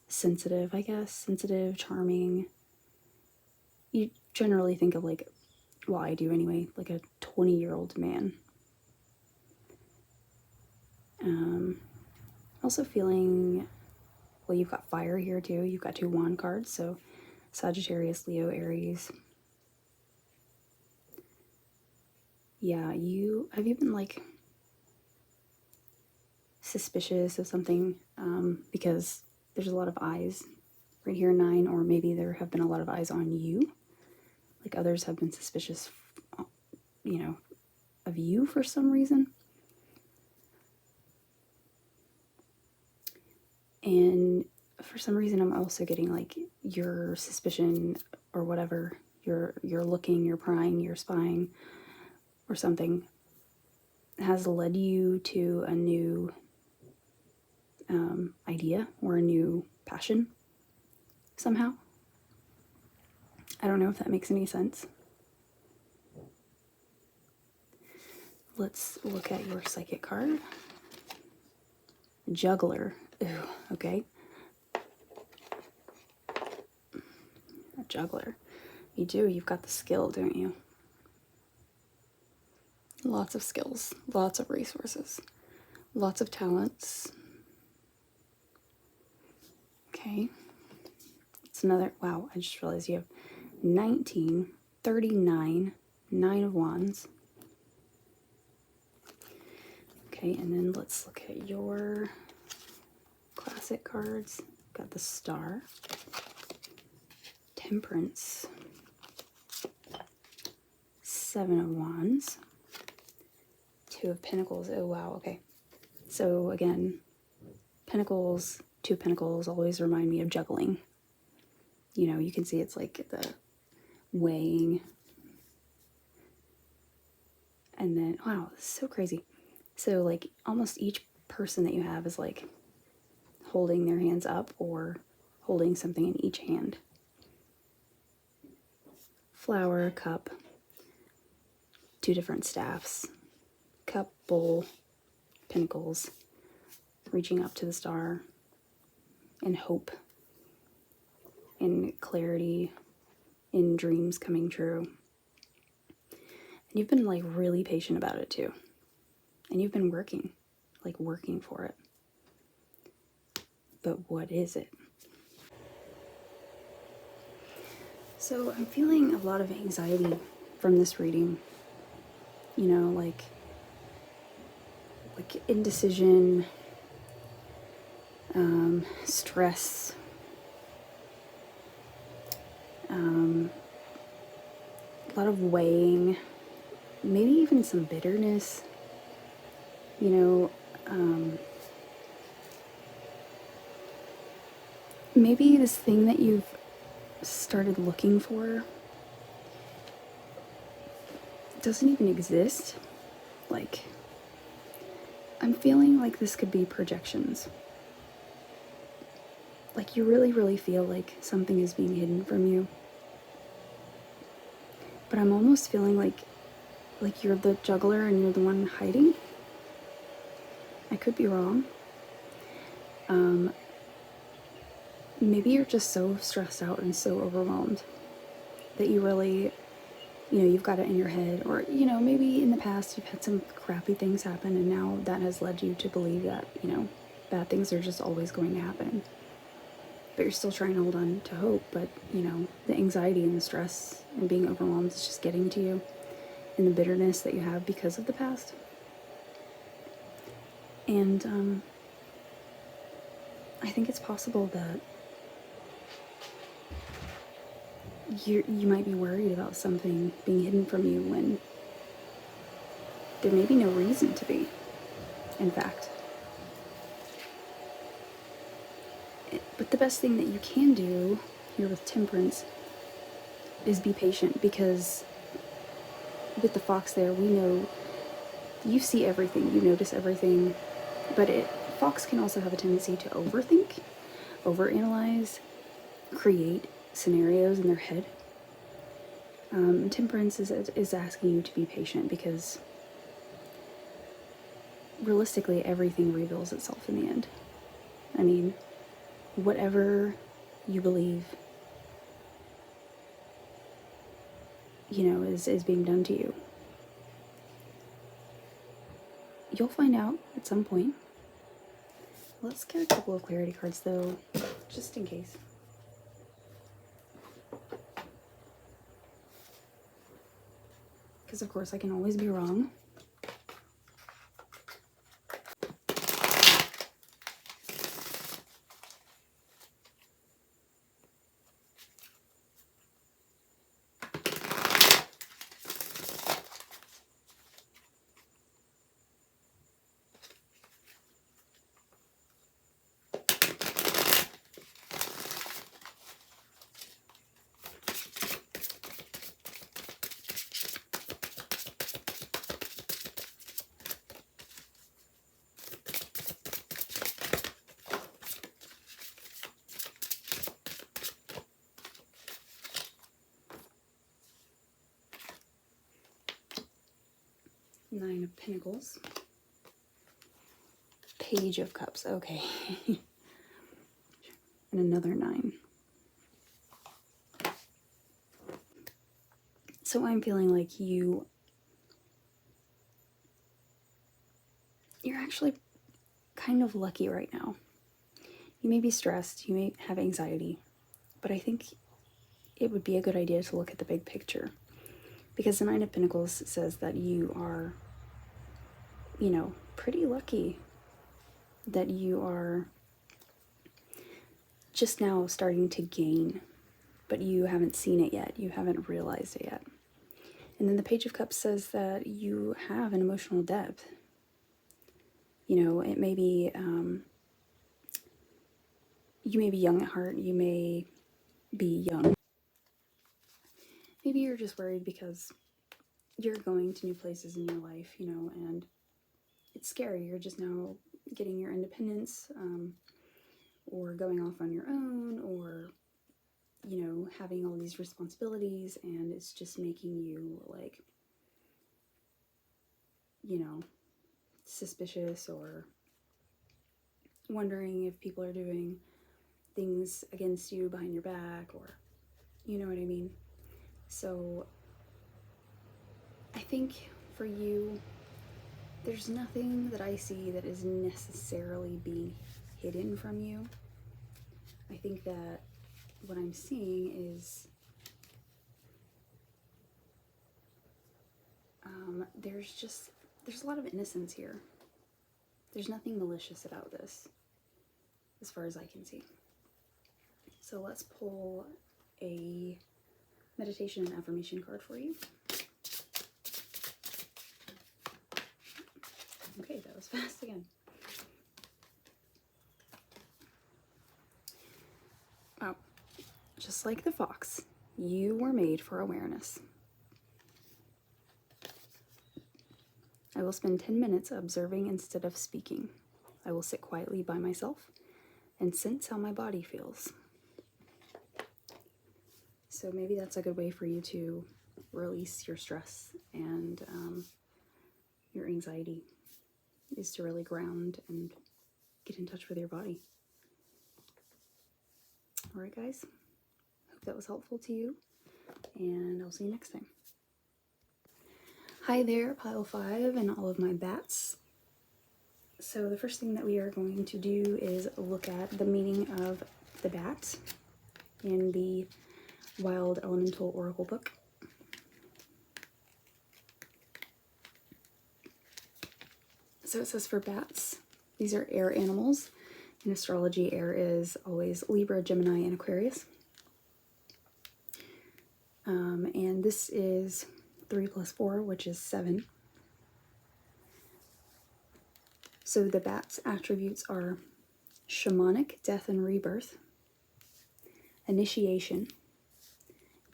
sensitive, I guess. Sensitive, charming. You generally think of, like, well, I do anyway, like a 20-year-old man. Also feeling, well, you've got fire here too. You've got 2 wand cards, so Sagittarius, Leo, Aries. Yeah, have you been, like, suspicious of something because there's a lot of eyes right here, 9, or maybe there have been a lot of eyes on you. Like, others have been suspicious, you know, of you for some reason. And for some reason, I'm also getting, like, your suspicion or whatever, you're looking, you're prying, you're spying, or something, has led you to a new idea or a new passion somehow. I don't know if that makes any sense. Let's look at your psychic card. Juggler. Ooh, okay. A juggler. You do. You've got the skill, don't you? lots of skills, lots of resources, lots of talents. Okay. It's another, wow, I just realized you have 19, 39, 9 of Wands. Okay, and then let's look at your classic cards. Got the Star, Temperance, 7 of Wands, 2 of Pentacles. Oh, wow, okay. So again, Pentacles, 2 of Pentacles always remind me of juggling. You know, you can see it's like the weighing. And then, wow, this is so crazy. So like almost each person that you have is like holding their hands up or holding something in each hand. Flower, cup, 2 different staffs, cup, bowl, pentacles, reaching up to the star, and hope, and clarity, in dreams coming true. And you've been like really patient about it too. And you've been working for it. But what is it? So I'm feeling a lot of anxiety from this reading. You know, like indecision, stress, a lot of weighing, maybe even some bitterness. You know, maybe this thing that you've started looking for doesn't even exist. Like, I'm feeling like this could be projections. Like, you really, really feel like something is being hidden from you. But I'm almost feeling like you're the juggler and you're the one hiding. I could be wrong. Maybe you're just so stressed out and so overwhelmed that you really, you know, you've got it in your head, or, you know, maybe in the past you've had some crappy things happen and now that has led you to believe that, you know, bad things are just always going to happen. But you're still trying to hold on to hope, but, you know, the anxiety and the stress and being overwhelmed is just getting to you, and the bitterness that you have because of the past. And I think it's possible that you might be worried about something being hidden from you when there may be no reason to be, in fact. But the best thing that you can do here with Temperance is be patient, because with the fox there, we know you see everything, you notice everything, but fox can also have a tendency to overthink, overanalyze, create scenarios in their head. Temperance is asking you to be patient, because realistically everything reveals itself in the end. I mean, whatever you believe, you know, is being done to you, you'll find out at some point. Let's get a couple of clarity cards though, just in case. Because of course I can always be wrong. Nine of Pentacles. Page of Cups. Okay. And another 9. So I'm feeling like you actually kind of lucky right now. You may be stressed, you may have anxiety, but I think it would be a good idea to look at the big picture, because the Nine of Pentacles says that you are, pretty lucky, that you are just now starting to gain, but you haven't seen it yet, you haven't realized it yet. And then the Page of Cups says that you have an emotional depth. It may be, you may be young at heart, you may be young. Maybe you're just worried because you're going to new places in your life, and it's scary. You're just now getting your independence, or going off on your own, or, having all these responsibilities, and it's just making you, like, suspicious, or wondering if people are doing things against you behind your back, or, you know what I mean? So I think for you, there's nothing that I see that is necessarily being hidden from you. I think that what I'm seeing is there's a lot of innocence here. There's nothing malicious about this, as far as I can see. So let's pull a meditation and affirmation card for you. Okay, that was fast again. Wow. Just like the fox, you were made for awareness. I will spend 10 minutes observing instead of speaking. I will sit quietly by myself and sense how my body feels. So maybe that's a good way for you to release your stress and your anxiety, is to really ground and get in touch with your body. All right, guys. Hope that was helpful to you, and I'll see you next time. Hi there, Pile 5 and all of my bats. So the first thing that we are going to do is look at the meaning of the bat in the Wild Elemental Oracle book. So it says for bats, these are air animals. In astrology, air is always Libra, Gemini, and Aquarius. And this is 3 plus 4, which is 7. So the bat's attributes are shamanic, death and rebirth, initiation,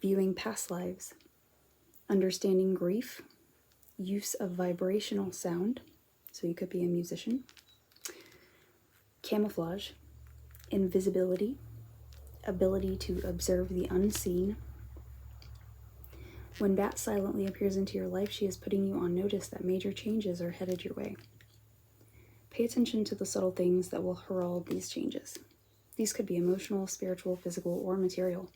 viewing past lives, understanding grief, use of vibrational sound, so you could be a musician, camouflage, invisibility, ability to observe the unseen. When Bat silently appears into your life, she is putting you on notice that major changes are headed your way. Pay attention to the subtle things that will herald these changes. These could be emotional, spiritual, physical, or material.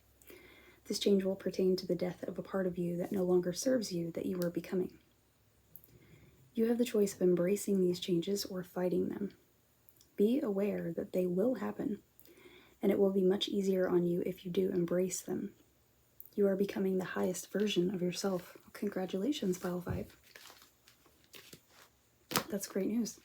This change will pertain to the death of a part of you that no longer serves you, that you are becoming. You have the choice of embracing these changes or fighting them. Be aware that they will happen, and it will be much easier on you if you do embrace them. You are becoming the highest version of yourself. Congratulations, Pile 5. That's great news.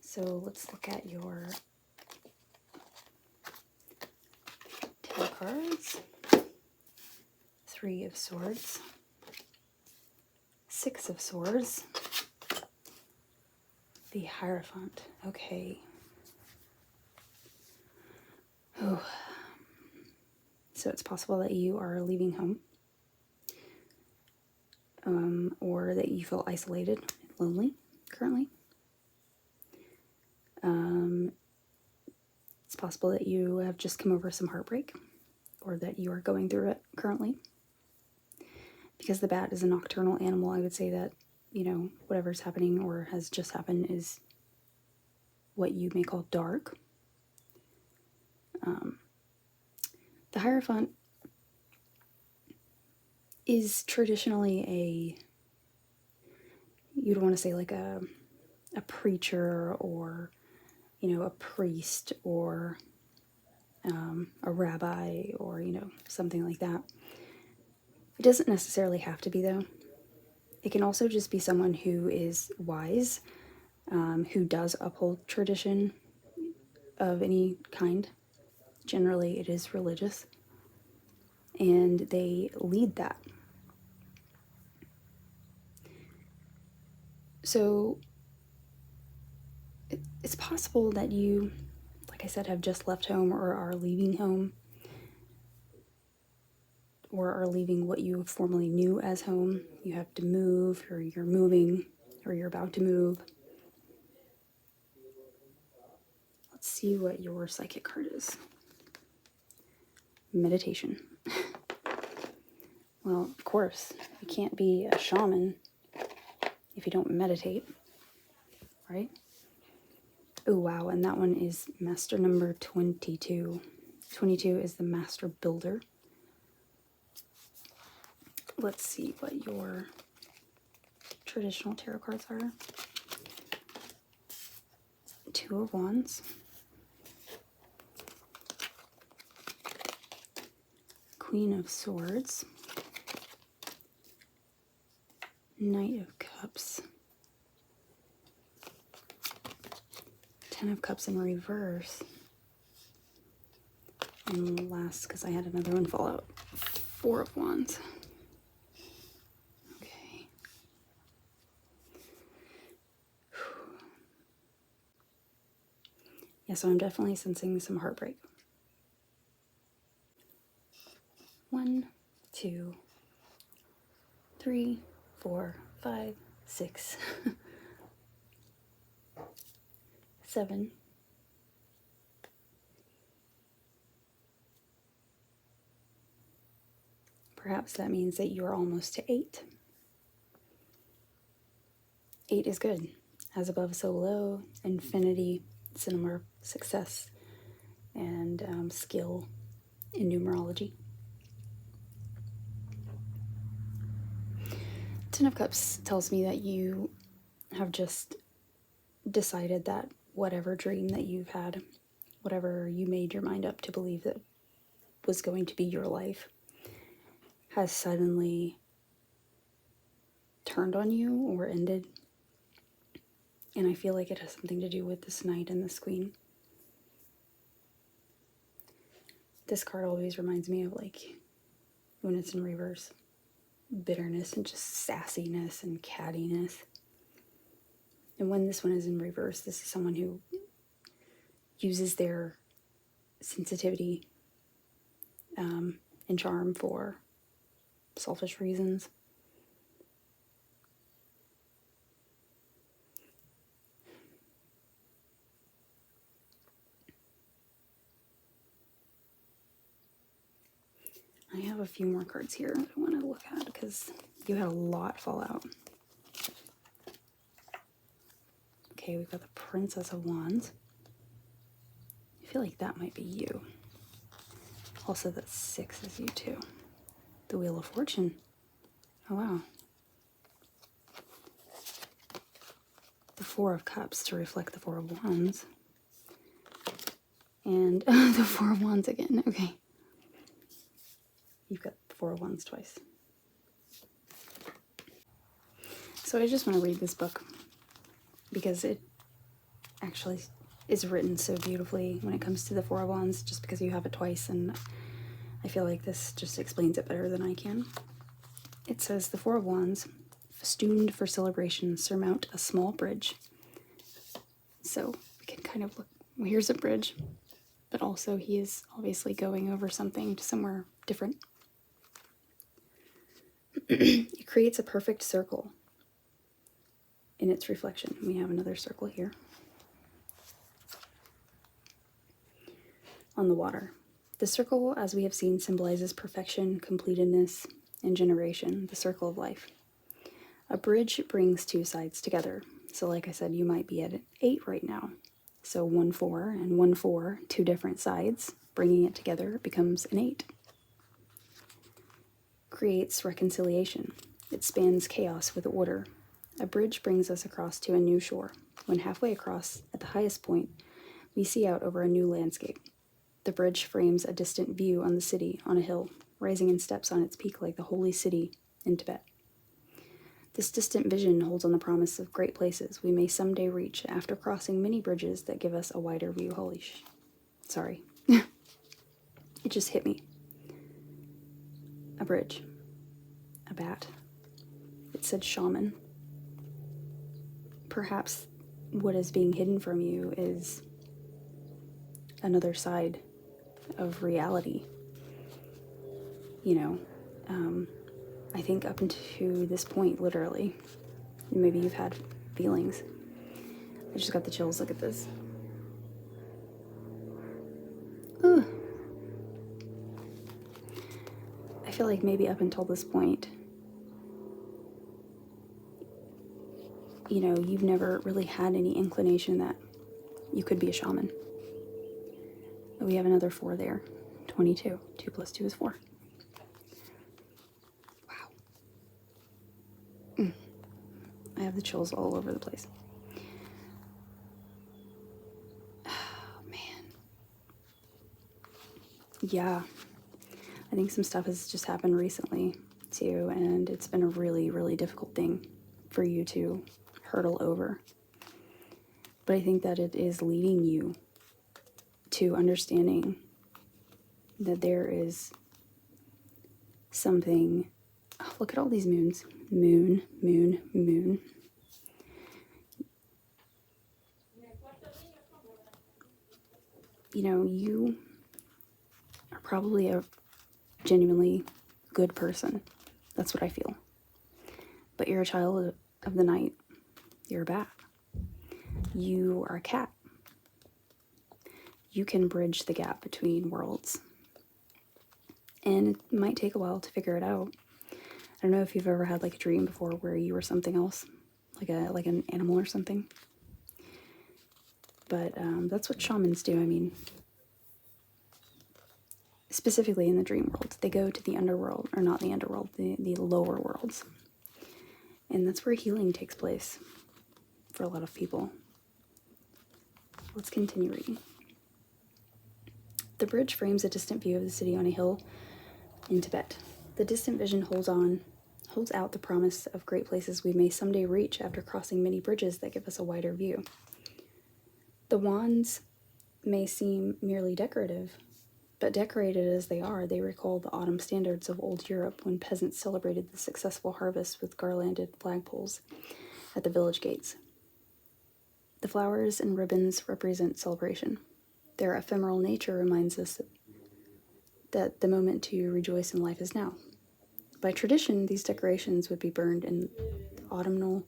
So let's look at your 10 cards. 3 of Swords. 6 of Swords. The Hierophant. Okay. Oh. So it's possible that you are leaving home. Or that you feel isolated and lonely currently. It's possible that you have just come over some heartbreak, or that you are going through it currently. Because the bat is a nocturnal animal, I would say that, whatever's happening or has just happened is what you may call dark. The Hierophant is traditionally you'd want to say like a preacher, or, a priest, or a rabbi, or, something like that. It doesn't necessarily have to be, though. It can also just be someone who is wise, who does uphold tradition of any kind. Generally, it is religious, and they lead that. So it's possible that you, like I said, have just left home, or are leaving home, or are leaving what you formerly knew as home. You have to move, or you're moving, or you're about to move. Let's see what your psychic card is. Meditation. Well, of course, you can't be a shaman if you don't meditate, right? Oh, wow, and that one is master number 22. 22 is the master builder. Let's see what your traditional tarot cards are. Two of Wands. Queen of Swords. Knight of Cups. Ten of Cups in reverse. And last, because I had another one fall out, Four of Wands. Okay. Yeah, so I'm definitely sensing some heartbreak. 1, 2, 3, 4, 5, 6, 7. Perhaps that means that you're almost to 8. 8 is good. As above, so below. Infinity, cinema, success, and skill in numerology. 10 of Cups tells me that you have just decided that whatever dream that you've had, whatever you made your mind up to believe that was going to be your life, has suddenly turned on you or ended. And I feel like it has something to do with this Knight and this Queen. This card always reminds me of, like, when it's in reverse, bitterness and just sassiness and cattiness. And when this one is in reverse, this is someone who uses their sensitivity and charm for selfish reasons. I have a few more cards here that I want to look at because you had a lot fall out. Okay, we've got the Princess of Wands. I feel like that might be you. Also, the 6 is you too. The Wheel of Fortune. Oh, wow. The 4 of Cups to reflect the 4 of Wands. And the 4 of Wands again. Okay. You've got the 4 of Wands twice. So I just want to read this book because it actually is written so beautifully when it comes to the 4 of Wands, just because you have it twice, and I feel like this just explains it better than I can. It says, the 4 of Wands, festooned for celebration, surmount a small bridge. So we can kind of look, well, here's a bridge, but also he is obviously going over something to somewhere different. It creates a perfect circle in its reflection. We have another circle here on the water. The circle, as we have seen, symbolizes perfection, completedness, and generation, the circle of life. A bridge brings two sides together. So like I said, you might be at an 8 right now. So 1, 4, and 1, 4, two different sides. Bringing it together becomes an 8. creates reconciliation. It spans chaos with order. A bridge brings us across to a new shore. When halfway across, at the highest point, we see out over a new landscape. The bridge frames a distant view on the city on a hill, rising in steps on its peak like the holy city in Tibet. This distant vision holds on the promise of great places we may someday reach after crossing many bridges that give us a wider view. Sorry. It just hit me. A bridge. A bat. It said shaman. Perhaps what is being hidden from you is another side of reality. I think up until this point, literally, maybe you've had feelings. I just got the chills. Look at this. Ugh. I feel like maybe up until this point, you've never really had any inclination that you could be a shaman. But we have another 4 there. 22. 2 plus 2 is 4. Wow. I have the chills all over the place. Oh, man. Yeah. I think some stuff has just happened recently, too, and it's been a really, really difficult thing for you to hurdle over. But I think that it is leading you to understanding that there is something. Oh, look at all these moons. Moon, moon, moon. You are probably a genuinely good person. That's what I feel. But you're a child of the night. You're a bat. You are a cat. You can bridge the gap between worlds. And it might take a while to figure it out. I don't know if you've ever had like a dream before where you were something else, like an animal or something. But that's what shamans do. I mean, specifically in the dream world, they go to the underworld, or not the underworld, the lower worlds. And that's where healing takes place for a lot of people. Let's continue reading. The bridge frames a distant view of the city on a hill in Tibet. The distant vision holds out the promise of great places we may someday reach after crossing many bridges that give us a wider view. The wands may seem merely decorative, but decorated as they are, they recall the autumn standards of old Europe when peasants celebrated the successful harvest with garlanded flagpoles at the village gates. The flowers and ribbons represent celebration. Their ephemeral nature reminds us that the moment to rejoice in life is now. By tradition, these decorations would be burned in the autumnal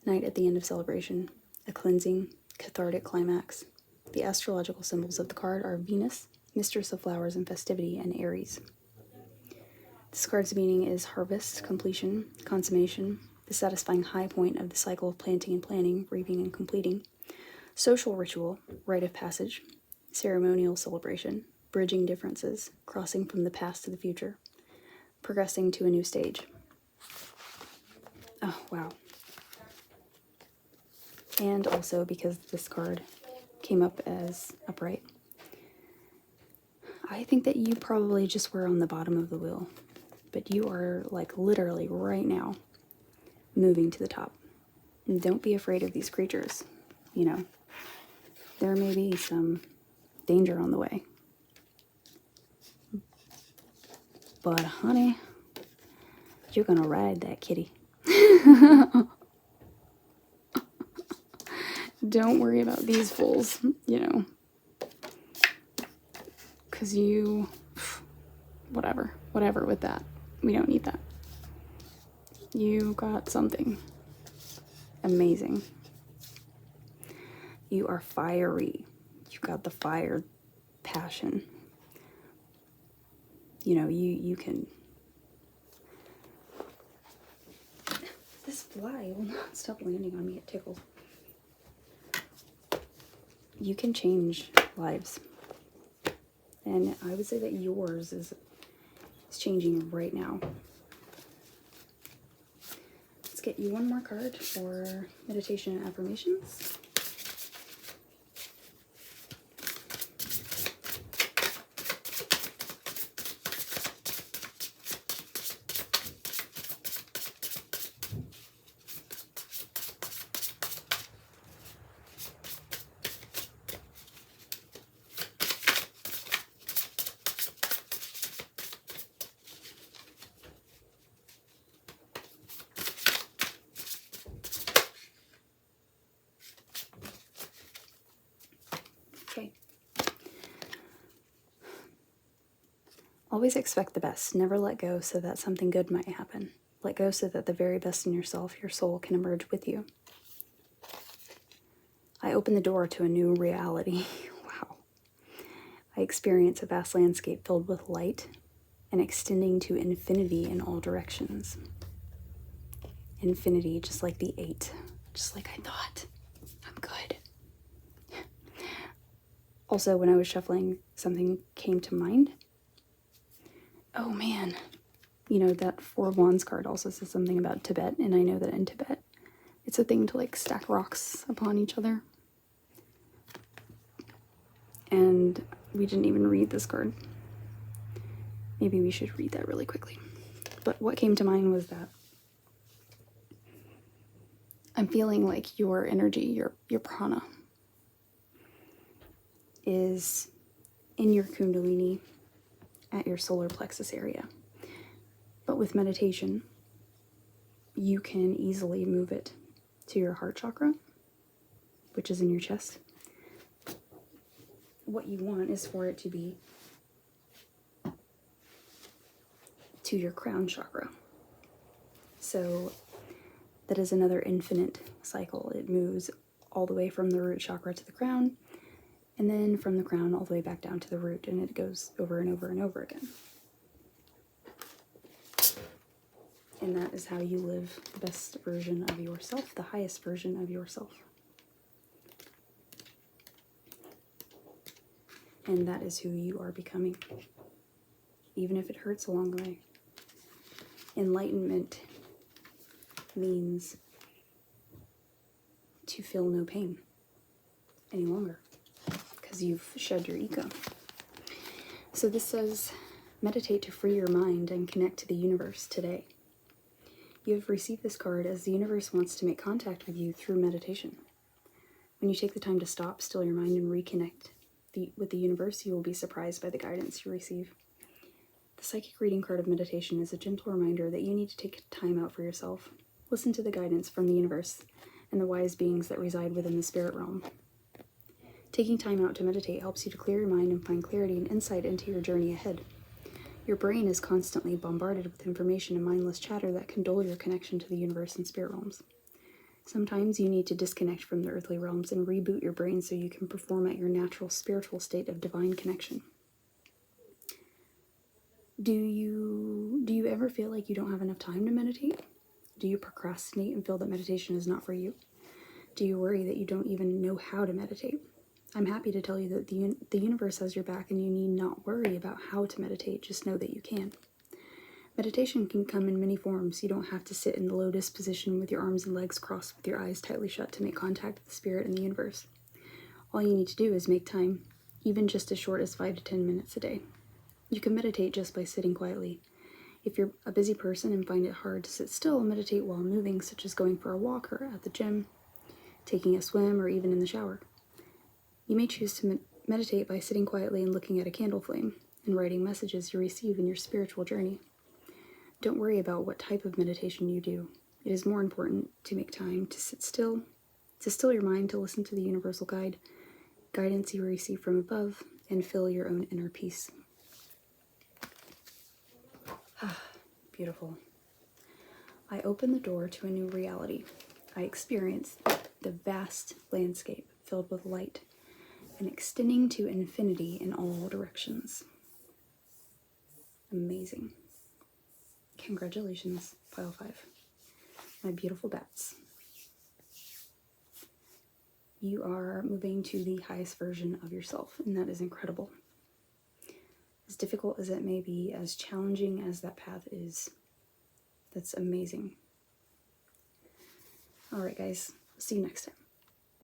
night at the end of celebration, a cleansing, cathartic climax. The astrological symbols of the card are Venus, mistress of flowers and festivity, and Aries. This card's meaning is harvest, completion, consummation, the satisfying high point of the cycle of planting and planning, reaping and completing, social ritual, rite of passage, ceremonial celebration, bridging differences, crossing from the past to the future, progressing to a new stage. Oh, wow. And also because this card came up as upright, I think that you probably just were on the bottom of the wheel, but you are like literally right now moving to the top. And don't be afraid of these creatures. There may be some danger on the way. But honey, you're gonna ride that kitty. Don't worry about these fools, because whatever with that. We don't need that. You got something amazing. You are fiery. You got the fire passion. You can. This fly will not stop landing on me. It tickles. You can change lives. And I would say that yours is changing right now. let's get you one more card for meditation and affirmations. Okay. Always expect the best. Never let go so that something good might happen. Let go so that the very best in yourself, your soul, can emerge with you. I open the door to a new reality. Wow. I experience a vast landscape filled with light and extending to infinity in all directions. Infinity, just like the 8. Just like I thought. I'm good. Also, when I was shuffling, something came to mind. Oh man, you know, that Four of Wands card also says something about Tibet, and I know that in Tibet, it's a thing to like stack rocks upon each other. And we didn't even read this card. Maybe we should read that really quickly. But what came to mind was that I'm feeling like your energy, your prana, is in your kundalini at your solar plexus area. But with meditation, you can easily move it to your heart chakra, which is in your chest. What you want is for it to be to your crown chakra. So that is another infinite cycle. It moves all the way from the root chakra to the crown, and then from the crown all the way back down to the root, and it goes over and over and over again. And that is how you live the best version of yourself, the highest version of yourself. And that is who you are becoming, even if it hurts along the way. Enlightenment means to feel no pain any longer, because you've shed your ego. So this says, meditate to free your mind and connect to the universe today. You have received this card as the universe wants to make contact with you through meditation. When you take the time to stop, still your mind, and reconnect with the universe, you will be surprised by the guidance you receive. The psychic reading card of meditation is a gentle reminder that you need to take time out for yourself. Listen to the guidance from the universe and the wise beings that reside within the spirit realm. Taking time out to meditate helps you to clear your mind and find clarity and insight into your journey ahead. Your brain is constantly bombarded with information and mindless chatter that can dull your connection to the universe and spirit realms. Sometimes you need to disconnect from the earthly realms and reboot your brain so you can perform at your natural spiritual state of divine connection. Do you ever feel like you don't have enough time to meditate? Do you procrastinate and feel that meditation is not for you? Do you worry that you don't even know how to meditate? I'm happy to tell you that the universe has your back, and you need not worry about how to meditate. Just know that you can. Meditation can come in many forms. You don't have to sit in the lotus position with your arms and legs crossed with your eyes tightly shut to make contact with the spirit and the universe. All you need to do is make time, even just as short as 5 to 10 minutes a day. You can meditate just by sitting quietly. If you're a busy person and find it hard to sit still, meditate while moving, such as going for a walk or at the gym, taking a swim, or even in the shower. You may choose to meditate by sitting quietly and looking at a candle flame and writing messages you receive in your spiritual journey. Don't worry about what type of meditation you do. It is more important to make time to sit still, to still your mind, to listen to the universal guidance you receive from above, and feel your own inner peace. Beautiful. I open the door to a new reality. I experience the vast landscape filled with light and extending to infinity in all directions. Amazing. Congratulations, pile 5. My beautiful bats. You are moving to the highest version of yourself, and that is incredible. As difficult as it may be, as challenging as that path is, that's amazing. Alright guys, see you next time.